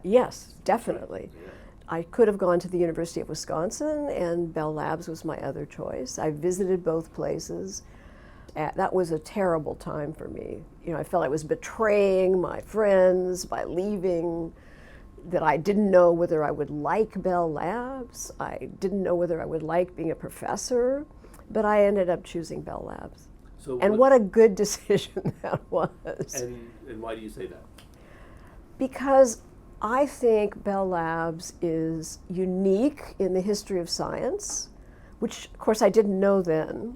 Yes, definitely. Yeah. I could have gone to the University of Wisconsin, and Bell Labs was my other choice. I visited both places. That was a terrible time for me. I felt I was betraying my friends by leaving, that I didn't know whether I would like Bell Labs. I didn't know whether I would like being a professor, but I ended up choosing Bell Labs. And what a good decision that was. And why do you say that? Because I think Bell Labs is unique in the history of science, which of course I didn't know then.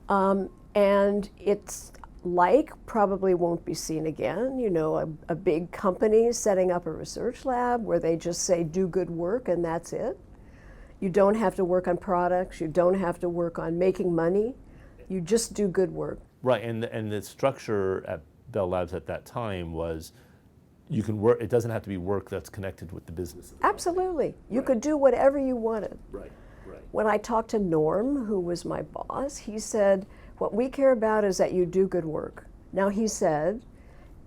And it's probably won't be seen again, a big company setting up a research lab where they just say, do good work and that's it. You don't have to work on products, you don't have to work on making money, you just do good work. Right, and the structure at Bell Labs at that time was, you can work, it doesn't have to be work that's connected with the business. Absolutely. You could do whatever you wanted. Right, right. When I talked to Norm, who was my boss, he said, what we care about is that you do good work. Now he said,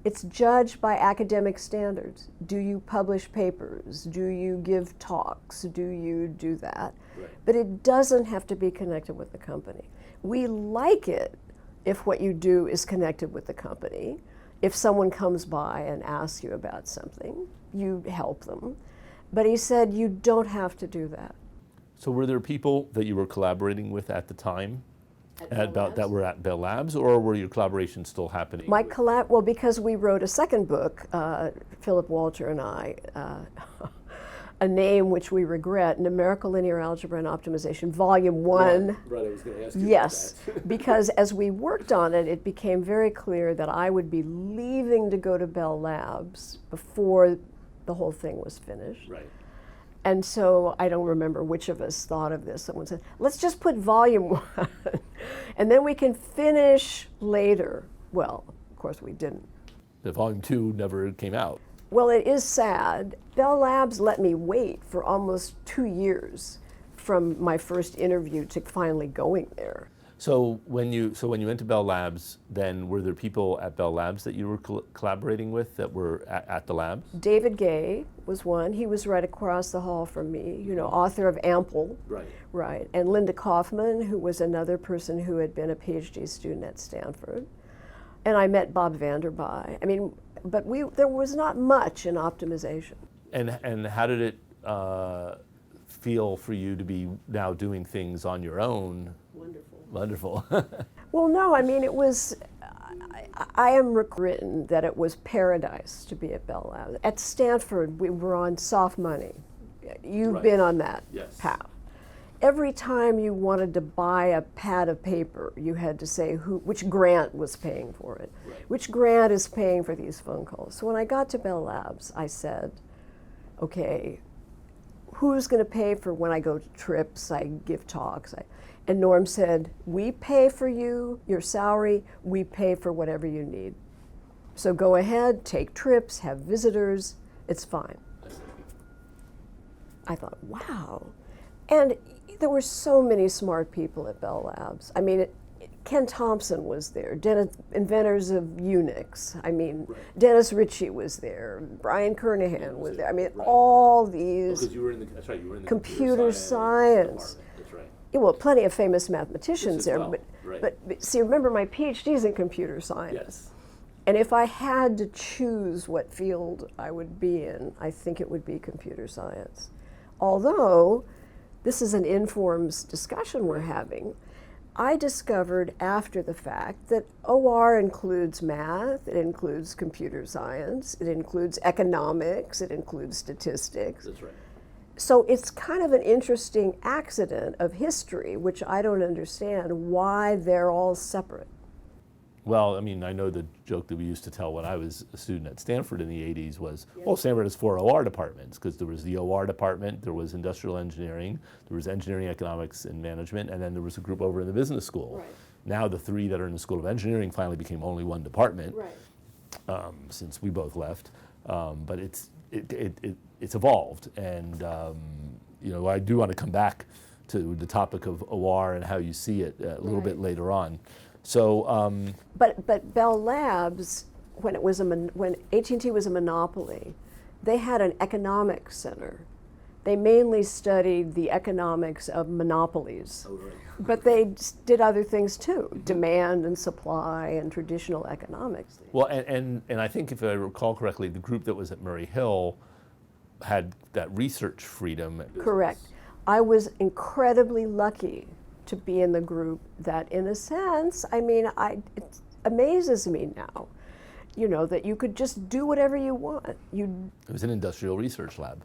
it's judged by academic standards. Do you publish papers? Do you give talks? Do you do that? Right. But it doesn't have to be connected with the company. We like it if what you do is connected with the company. If someone comes by and asks you about something, you help them. But he said, you don't have to do that. So were there people that you were collaborating with at the time that were at Bell Labs, or were your collaborations still happening? Well, because we wrote a second book, Philip Walter and I, a name which we regret, Numerical Linear Algebra and Optimization, Volume 1. Right, I was going to ask you yes, about that. because as we worked on it, it became very clear that I would be leaving to go to Bell Labs before the whole thing was finished. Right. And so I don't remember which of us thought of this. Someone said, let's just put Volume 1, and then we can finish later. Well, of course we didn't. The Volume 2 never came out. Well, it is sad. Bell Labs let me wait for almost 2 years from my first interview to finally going there. So when you went to Bell Labs, then were there people at Bell Labs that you were collaborating with that were at the labs? David Gay was one. He was right across the hall from me, author of Ample. Right. Right. And Linda Kaufman, who was another person who had been a PhD student at Stanford. And I met Bob Vanderby. I mean, but there was not much in optimization. And how did it feel for you to be now doing things on your own? Wonderful. Well, no, I mean, it was, I am written that it was paradise to be at Bell Labs. At Stanford, we were on soft money. You've Right. been on that Yes. path. Every time you wanted to buy a pad of paper, you had to say which grant was paying for it. Right. Which grant is paying for these phone calls? So when I got to Bell Labs, I said, okay, who's going to pay for when I go to trips, I give talks? And Norm said, we pay for you, your salary, we pay for whatever you need. So go ahead, take trips, have visitors, it's fine. I thought, wow. And there were so many smart people at Bell Labs. I mean, Ken Thompson was there, inventors of Unix. I mean, Right. Dennis Ritchie was there, Brian Kernahan was there. I mean, Right. all Because these, you were in the, that's right, you were in the Computer science. department. That's right. well, plenty of famous mathematicians as there, well, but, right. but see, remember my PhD's in computer science. Yes. And if I had to choose what field I would be in, I think it would be computer science. Although, this is an informs discussion we're having, I discovered after the fact that OR includes math, it includes computer science, it includes economics, it includes statistics. That's right. So it's kind of an interesting accident of history, which I don't understand why they're all separate. Well, I mean, I know the joke that we used to tell when I was a student at Stanford in the 80s was, well, Stanford has 4 OR departments, because there was the OR department, there was industrial engineering, there was engineering, economics, and management, and then there was a group over in the business school. Right. Now the 3 that are in the School of Engineering finally became only one department, Right. since we both left. But it's evolved, and you know, I do want to come back to the topic of OR and how you see it a little bit later on. So, But Bell Labs, when when AT&T was a monopoly, they had an economics center. They mainly studied the economics of monopolies, but they did other things too, demand and supply and traditional economics. well, and I think if I recall correctly, the group that was at Murray Hill had that research freedom. Correct. I was incredibly lucky to be in the group that, in a sense, I mean, it amazes me now, you know, that you could just do whatever you want. It was an industrial research lab.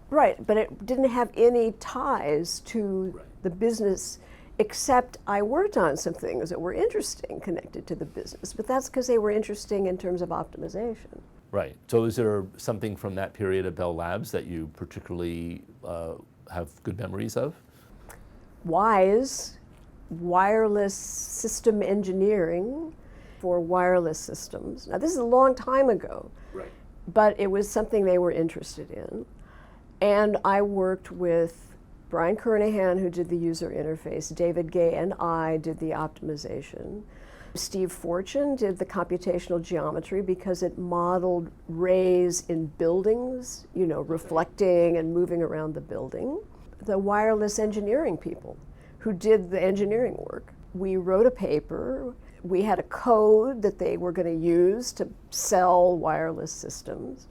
Right, but it didn't have any ties to Right. the business, except I worked on some things that were interesting connected to the business, but that's because they were interesting in terms of optimization. Right. So is there something from that period at Bell Labs that you particularly have good memories of? WISE, wireless system engineering for wireless systems. Now, this is a long time ago, Right. but it was something they were interested in. And I worked with Brian Kernahan, who did the user interface. David Gay and I did the optimization. Steve Fortune did the computational geometry because it modeled rays in buildings, you know, reflecting and moving around the building. The wireless engineering people who did the engineering work. We wrote a paper. We had a code that they were going to use to sell wireless systems.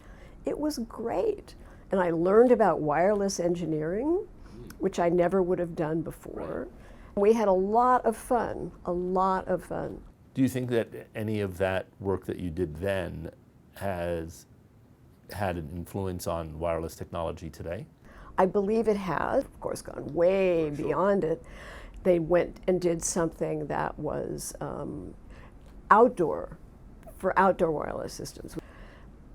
It was great. And I learned about wireless engineering, which I never would have done before. We had a lot of fun, a lot of fun. Do you think that any of that work that you did then has had an influence on wireless technology today? I believe it has, of course, gone way beyond it. They went and did something that was outdoor, for outdoor wireless systems.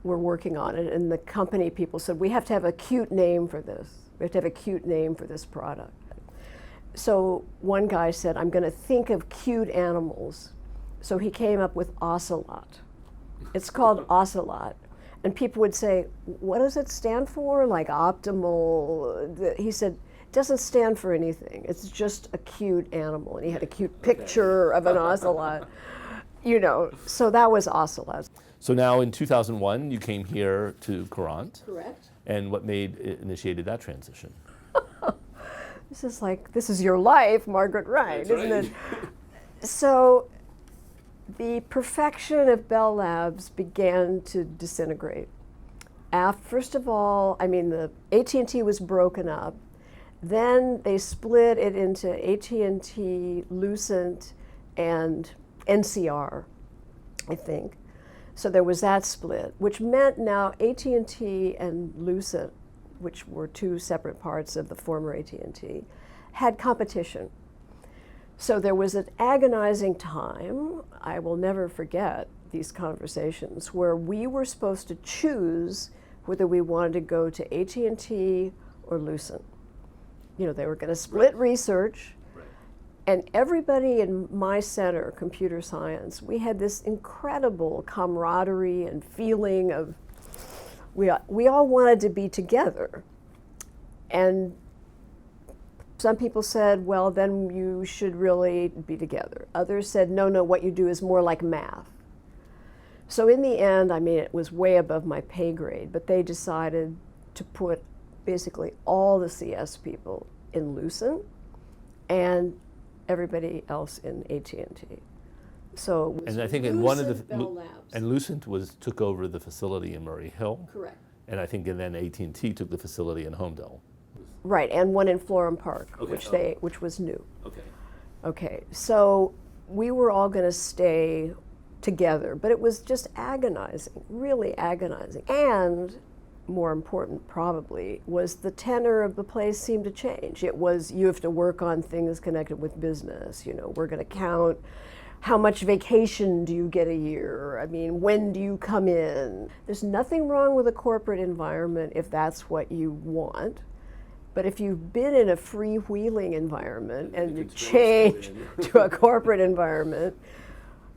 We're working on it, and the company people said, we have to have a cute name for this. We have to have a cute name for this product. So one guy said, I'm going to think of cute animals. So he came up with Ocelot. It's called Ocelot. And people would say, what does it stand for? Like optimal? He said, it doesn't stand for anything. It's just a cute animal. And he had a cute picture of an ocelot. You know, so that was Ocelot. So now in 2001, you came here to Courant. Correct. And what initiated that transition? This is your life, Margaret Wright, That's isn't right. it? So the perfection of Bell Labs began to disintegrate. First of all, I mean, the AT&T was broken up. Then they split it into AT&T, Lucent, and NCR, I think. So there was that split, which meant now AT&T and Lucent which were two separate parts of the former AT&T, had competition. So there was an agonizing time, I will never forget these conversations, where we were supposed to choose whether we wanted to go to AT&T or Lucent. You know, they were going to split research, and everybody in my center, computer science, we had this incredible camaraderie and feeling of we all wanted to be together. And some people said, well, then you should really be together. Others said, no, what you do is more like math. So in the end, I mean, it was way above my pay grade, but they decided to put basically all the CS people in Lucent and everybody else in AT&T. So it was And I think in one of the Bell Labs. and Lucent took over the facility in Murray Hill. Correct. And I think then AT&T took the facility in Homedale. Right, and one in Florham Park, Okay. which was new. Okay. Okay, so we were all going to stay together, but it was just agonizing, really agonizing. And more important probably was the tenor of the place seemed to change. It was, you have to work on things connected with business. You know, we're going to count how much vacation do you get a year? I mean, when do you come in? There's nothing wrong with a corporate environment if that's what you want. But if you've been in a freewheeling environment and you change to a corporate environment,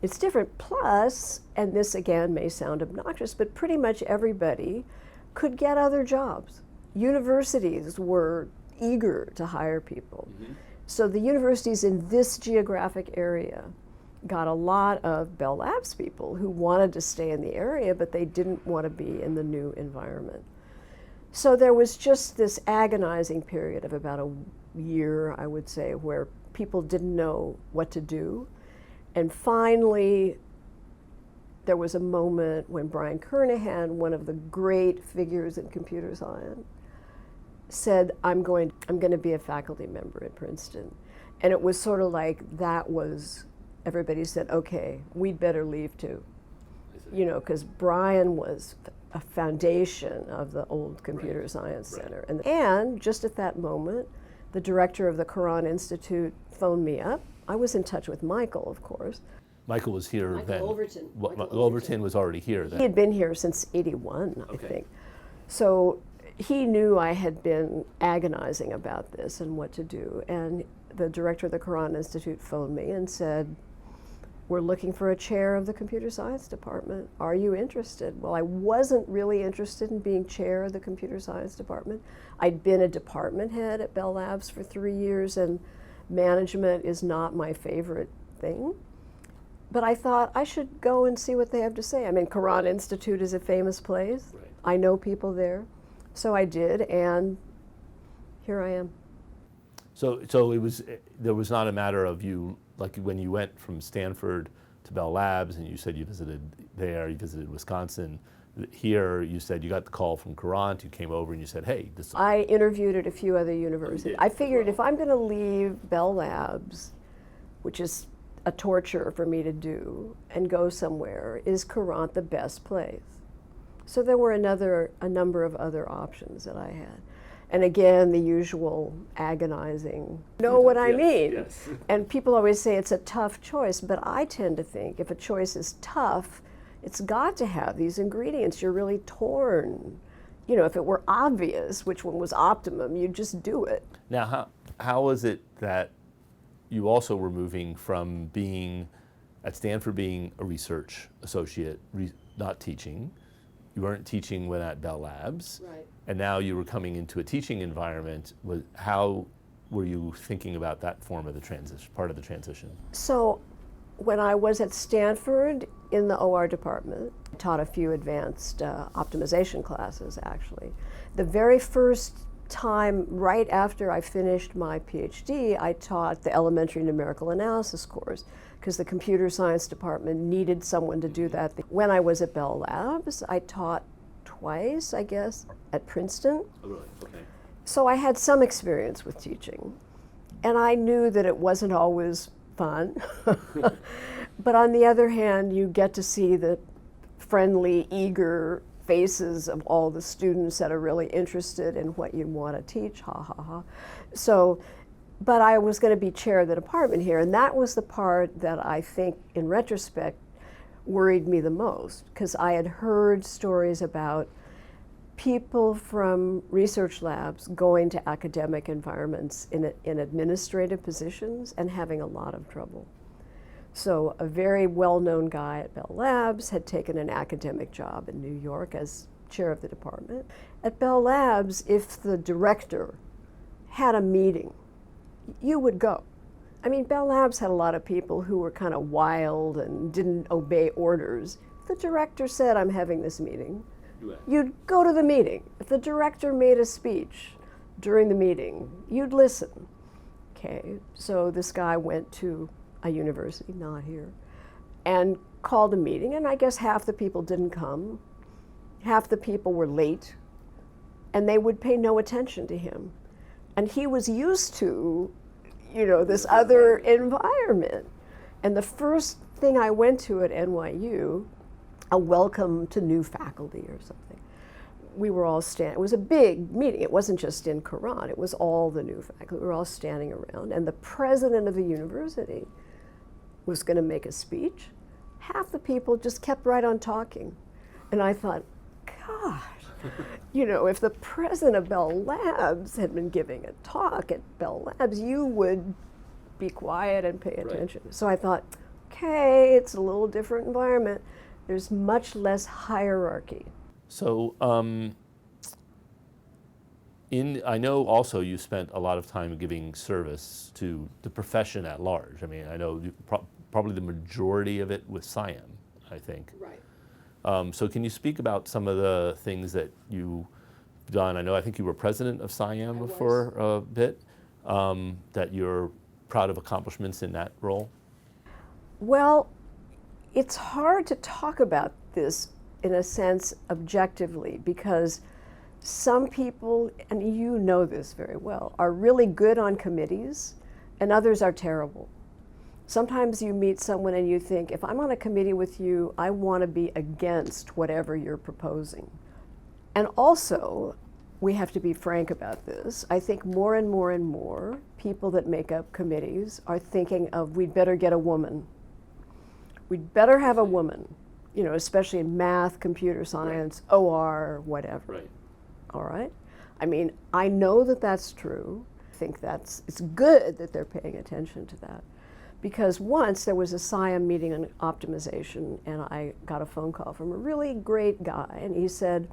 it's different. Plus, and this again may sound obnoxious, but pretty much everybody could get other jobs. Universities were eager to hire people. So the universities in this geographic area got a lot of Bell Labs people who wanted to stay in the area, but they didn't want to be in the new environment. So there was just this agonizing period of about a year, I would say, where people didn't know what to do. And finally, there was a moment when Brian Kernighan, one of the great figures in computer science, said, I'm going to be a faculty member at Princeton. And it was sort of like everybody said, okay, we'd better leave too. You know, because Brian was a foundation of the old Computer Science Center. And just at that moment, the director of the Courant Institute phoned me up. I was in touch with Michael, of course. Michael was here Michael then. Overton. Michael Overton was already here then. He had been here since '81, I Okay. think. So he knew I had been agonizing about this and what to do. And the director of the Courant Institute phoned me and said, we're looking for a chair of the computer science department. Are you interested? Well, I wasn't really interested in being chair of the computer science department. I'd been a department head at Bell Labs for 3 years, and management is not my favorite thing. But I thought I should go and see what they have to say. I mean, Courant Institute is a famous place. Right. I know people there. So I did, and here I am. So there was not a matter of you, like when you went from Stanford to Bell Labs and you said you visited there, you visited Wisconsin. Here you said you got the call from Courant, you came over and you said, hey, this. I interviewed at a few other universities. I figured if I'm going to leave Bell Labs, which is a torture for me to do, and go somewhere, is Courant the best place? So there were a number of other options that I had. And again, the usual agonizing, know what I mean? Yes. And people always say it's a tough choice, but I tend to think if a choice is tough, it's got to have these ingredients. You're really torn. You know, if it were obvious which one was optimum, you'd just do it. Now, how was it that you also were moving from being at Stanford, being a research associate, not teaching? You weren't teaching when at Bell Labs. Right. And now you were coming into a teaching environment. How were you thinking about that form of the transition, part of the transition? So when I was at Stanford in the OR department, I taught a few advanced optimization classes, actually. The very first time, right after I finished my PhD, I taught the elementary numerical analysis course because the computer science department needed someone to do that. When I was at Bell Labs, I taught twice, I guess, at Princeton. Oh, really? Okay. So I had some experience with teaching, and I knew that it wasn't always fun. But on the other hand, you get to see the friendly, eager faces of all the students that are really interested in what you want to teach, ha ha ha. So, but I was going to be chair of the department here, and that was the part that I think, in retrospect, worried me the most, because I had heard stories about people from research labs going to academic environments in administrative positions and having a lot of trouble. So a very well-known guy at Bell Labs had taken an academic job in New York as chair of the department. At Bell Labs, if the director had a meeting, you would go. I mean, Bell Labs had a lot of people who were kind of wild and didn't obey orders. If the director said, I'm having this meeting, you'd go to the meeting. If the director made a speech during the meeting, you'd listen. Okay, so this guy went to a university, not here, and called a meeting, and I guess half the people didn't come, half the people were late, and they would pay no attention to him. And he was used to, this other environment. And the first thing I went to at NYU, a welcome to new faculty or something, we were all standing. It was a big meeting. It wasn't just in Quran. It was all the new faculty. We were all standing around, and the president of the university was going to make a speech. Half the people just kept right on talking. And I thought, God, if the president of Bell Labs had been giving a talk at Bell Labs, you would be quiet and pay attention. Right. So I thought, okay, it's a little different environment. There's much less hierarchy. So I know also you spent a lot of time giving service to the profession at large. I mean, I know probably the majority of it with SIAM, I think. Right. So can you speak about some of the things that you've done? I think you were president of SIAM for a bit, that you're proud of accomplishments in that role? Well, it's hard to talk about this in a sense objectively, because some people, and you know this very well, are really good on committees and others are terrible. Sometimes you meet someone and you think, if I'm on a committee with you, I want to be against whatever you're proposing. And also, we have to be frank about this. I think more and more and more people that make up committees are thinking of, we'd better get a woman. We'd better have a woman, especially in math, computer science, right. OR, whatever. Right. All right? I mean, I know that that's true. I think it's good that they're paying attention to that. Because once there was a SIAM meeting on optimization, and I got a phone call from a really great guy, and he said,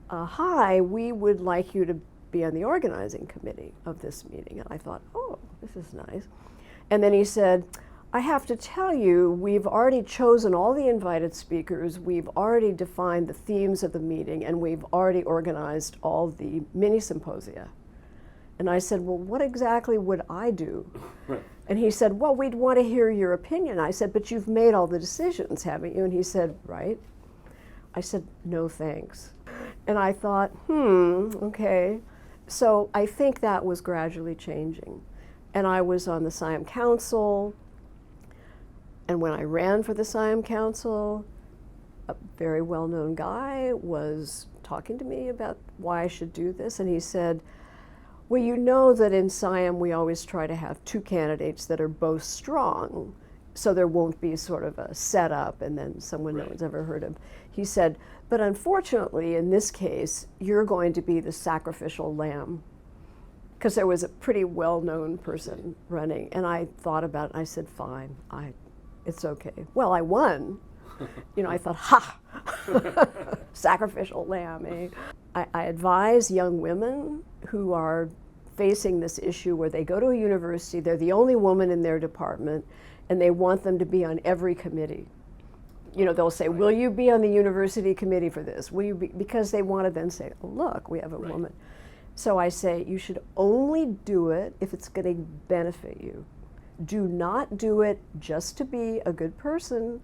hi, we would like you to be on the organizing committee of this meeting. And I thought, oh, this is nice. And then he said, I have to tell you, we've already chosen all the invited speakers, we've already defined the themes of the meeting, and we've already organized all the mini symposia. And I said, well, what exactly would I do? Right. And he said, well, we'd want to hear your opinion. I said, but you've made all the decisions, haven't you? And he said, right. I said, no thanks. And I thought, okay. So I think that was gradually changing. And I was on the SIAM Council. And when I ran for the SIAM Council, a very well-known guy was talking to me about why I should do this. And he said, well, you know that in SIAM we always try to have two candidates that are both strong, so there won't be sort of a setup and then someone right. No one's ever heard of. He said, but unfortunately in this case, you're going to be the sacrificial lamb. Because there was a pretty well-known person running. And I thought about it and I said, fine, it's okay. Well, I won. I thought, ha, sacrificial lamb, eh? I advise young women who are facing this issue where they go to a university, they're the only woman in their department, and they want them to be on every committee. They'll say, will you be on the university committee for this? Will you be? Because they want to then say, oh, look, we have a woman. So I say, you should only do it if it's going to benefit you. Do not do it just to be a good person,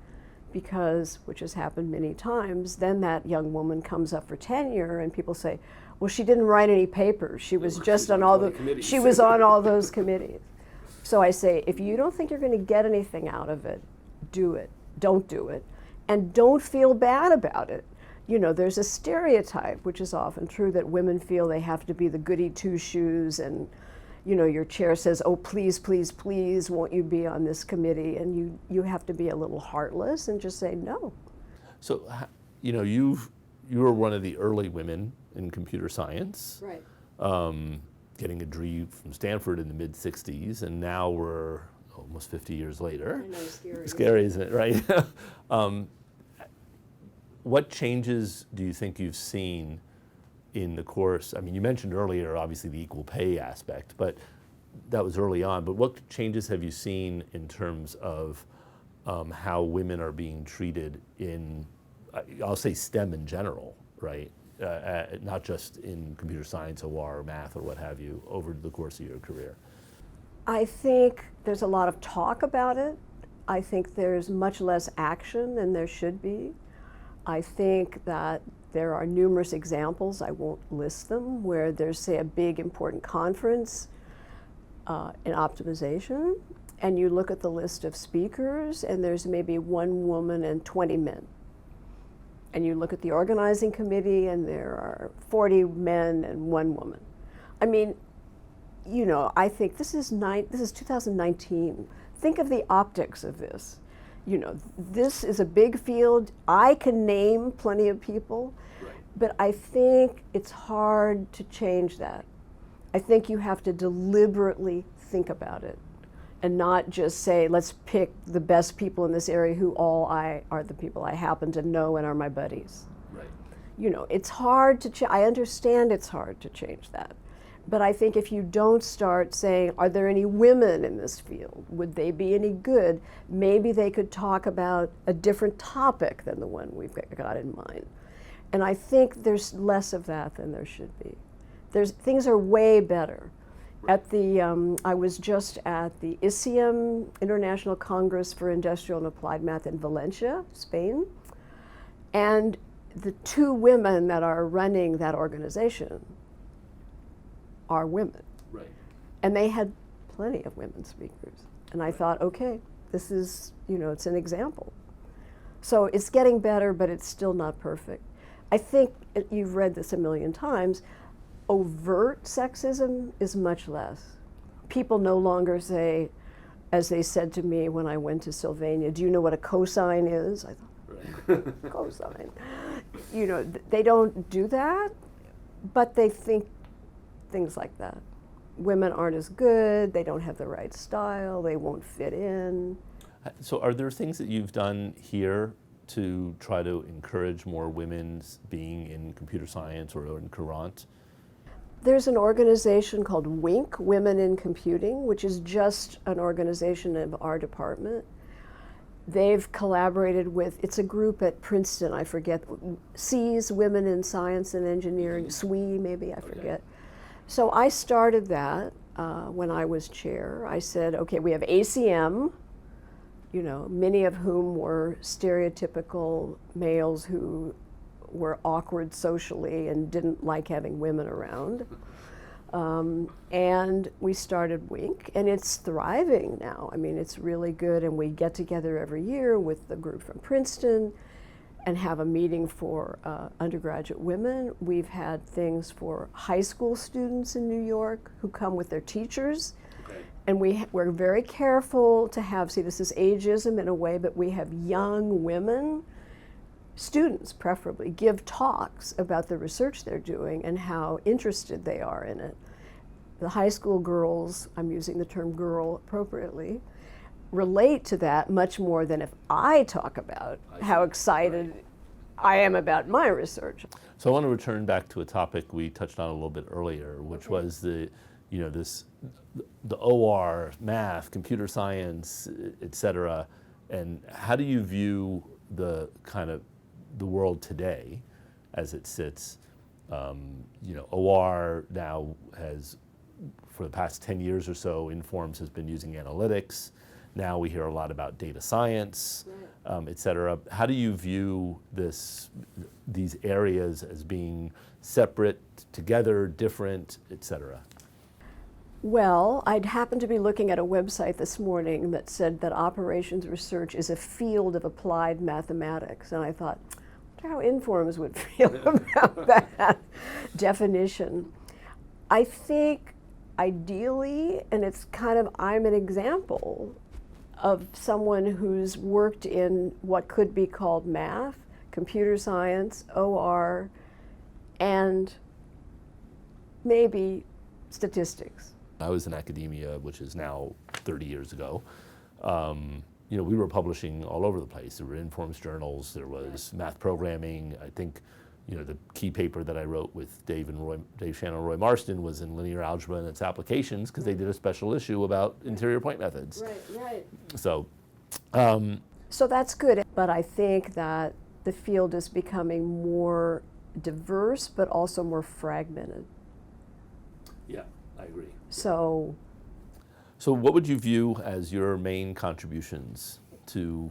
because, which has happened many times, then that young woman comes up for tenure and people say, well, she didn't write any papers. She was just on all she was on all those committees. So I say, if you don't think you're going to get anything out of it, do it. Don't do it. And don't feel bad about it. You know, there's a stereotype, which is often true, that women feel they have to be the goody two-shoes, and you know, your chair says, oh, please, please, please, won't you be on this committee? And you have to be a little heartless and just say no. So, you know, you were one of the early women in computer science. Right. Getting a degree from Stanford in the mid-'60s, and now we're almost 50 years later. I know, scary. Scary, isn't it, right? What changes do you think you've seen in the course? I mean, you mentioned earlier, obviously, the equal pay aspect, but that was early on. But what changes have you seen in terms of how women are being treated in, I'll say STEM in general, right? Not just in computer science, OR, math, or what have you, over the course of your career? I think there's a lot of talk about it. I think there's much less action than there should be. I think that there are numerous examples, I won't list them, where there's, say, a big important conference in optimization, and you look at the list of speakers, and there's maybe one woman and 20 men. And you look at the organizing committee, and there are 40 men and one woman. I mean, you know, I think this is 2019. Think of the optics of this. You know, this is a big field. I can name plenty of people, right, but I think it's hard to change that. I think you have to deliberately think about it and not just say, let's pick the best people in this area who all are the people I happen to know and are my buddies. Right. You know, it's hard to I understand it's hard to change that. But I think if you don't start saying, are there any women in this field? Would they be any good? Maybe they could talk about a different topic than the one we've got in mind. And I think there's less of that than there should be. Things are way better. At the, I was just at the ISIAM, International Congress for Industrial and Applied Math in Valencia, Spain. And the two women that are running that organization are women. Right. And they had plenty of women speakers. And I thought, okay, this is, you know, it's an example. So it's getting better, but it's still not perfect. I think you've read this a million times. Overt sexism is much less. People no longer say, as they said to me when I went to Sylvania, do you know what a cosine is? I thought, right. Cosine. You know, they don't do that, but they think things like that. Women aren't as good, they don't have the right style, they won't fit in. So are there things that you've done here to try to encourage more women being in computer science or in Courant? There's an organization called WINC, Women in Computing, which is just an organization of our department. They've collaborated with, it's a group at Princeton, I forget, SEAS, Women in Science and Engineering, SWE maybe, I forget. Okay. So I started that when I was chair. I said, okay, we have ACM, you know, many of whom were stereotypical males who were awkward socially and didn't like having women around. And we started WINC, and it's thriving now. I mean, it's really good, and we get together every year with the group from Princeton and have a meeting for undergraduate women. We've had things for high school students in New York who come with their teachers. Okay. And we're very careful to have, see, this is ageism in a way, but we have young women, students preferably, give talks about the research they're doing and how interested they are in it. The high school girls, I'm using the term girl appropriately, relate to that much more than if I talk about how excited I am about my research. So I want to return back to a topic we touched on a little bit earlier, which was the OR, math, computer science, et cetera, and how do you view the kind of the world today as it sits? OR now has, for the past 10 years or so, Informs has been using analytics. Now we hear a lot about data science, right, et cetera. How do you view these areas as being separate, together, different, et cetera? Well, I'd happened to be looking at a website this morning that said that operations research is a field of applied mathematics. And I thought, what how Informs would feel about that definition. I think ideally, and it's kind of, I'm an example of someone who's worked in what could be called math, computer science, OR, and maybe statistics. I was in academia, which is now 30 years ago. You know, we were publishing all over the place. There were Informs journals, there was math programming. I think, you know, the key paper that I wrote with Dave Shannon and Roy Marston was in linear algebra and its applications, because they did a special issue about interior point methods. Right. So, So that's good, but I think that the field is becoming more diverse, but also more fragmented. yeah, I agree. So So what would you view as your main contributions to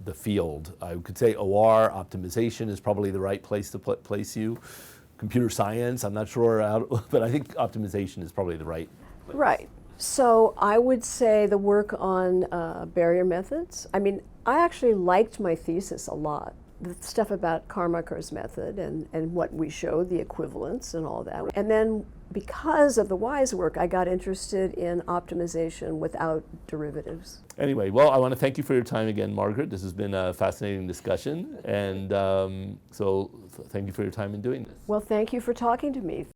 the field? I could say OR, optimization is probably the right place to place you. Computer science, I'm not sure, but I think optimization is probably the right place. right. So I would say the work on barrier methods. I mean, I actually liked my thesis a lot. The stuff about Carmichael's method and what we showed, the equivalence and all that. And then because of the WISE work, I got interested in optimization without derivatives. Anyway, well, I want to thank you for your time again, Margaret. This has been a fascinating discussion, and so thank you for your time in doing this. Well, thank you for talking to me.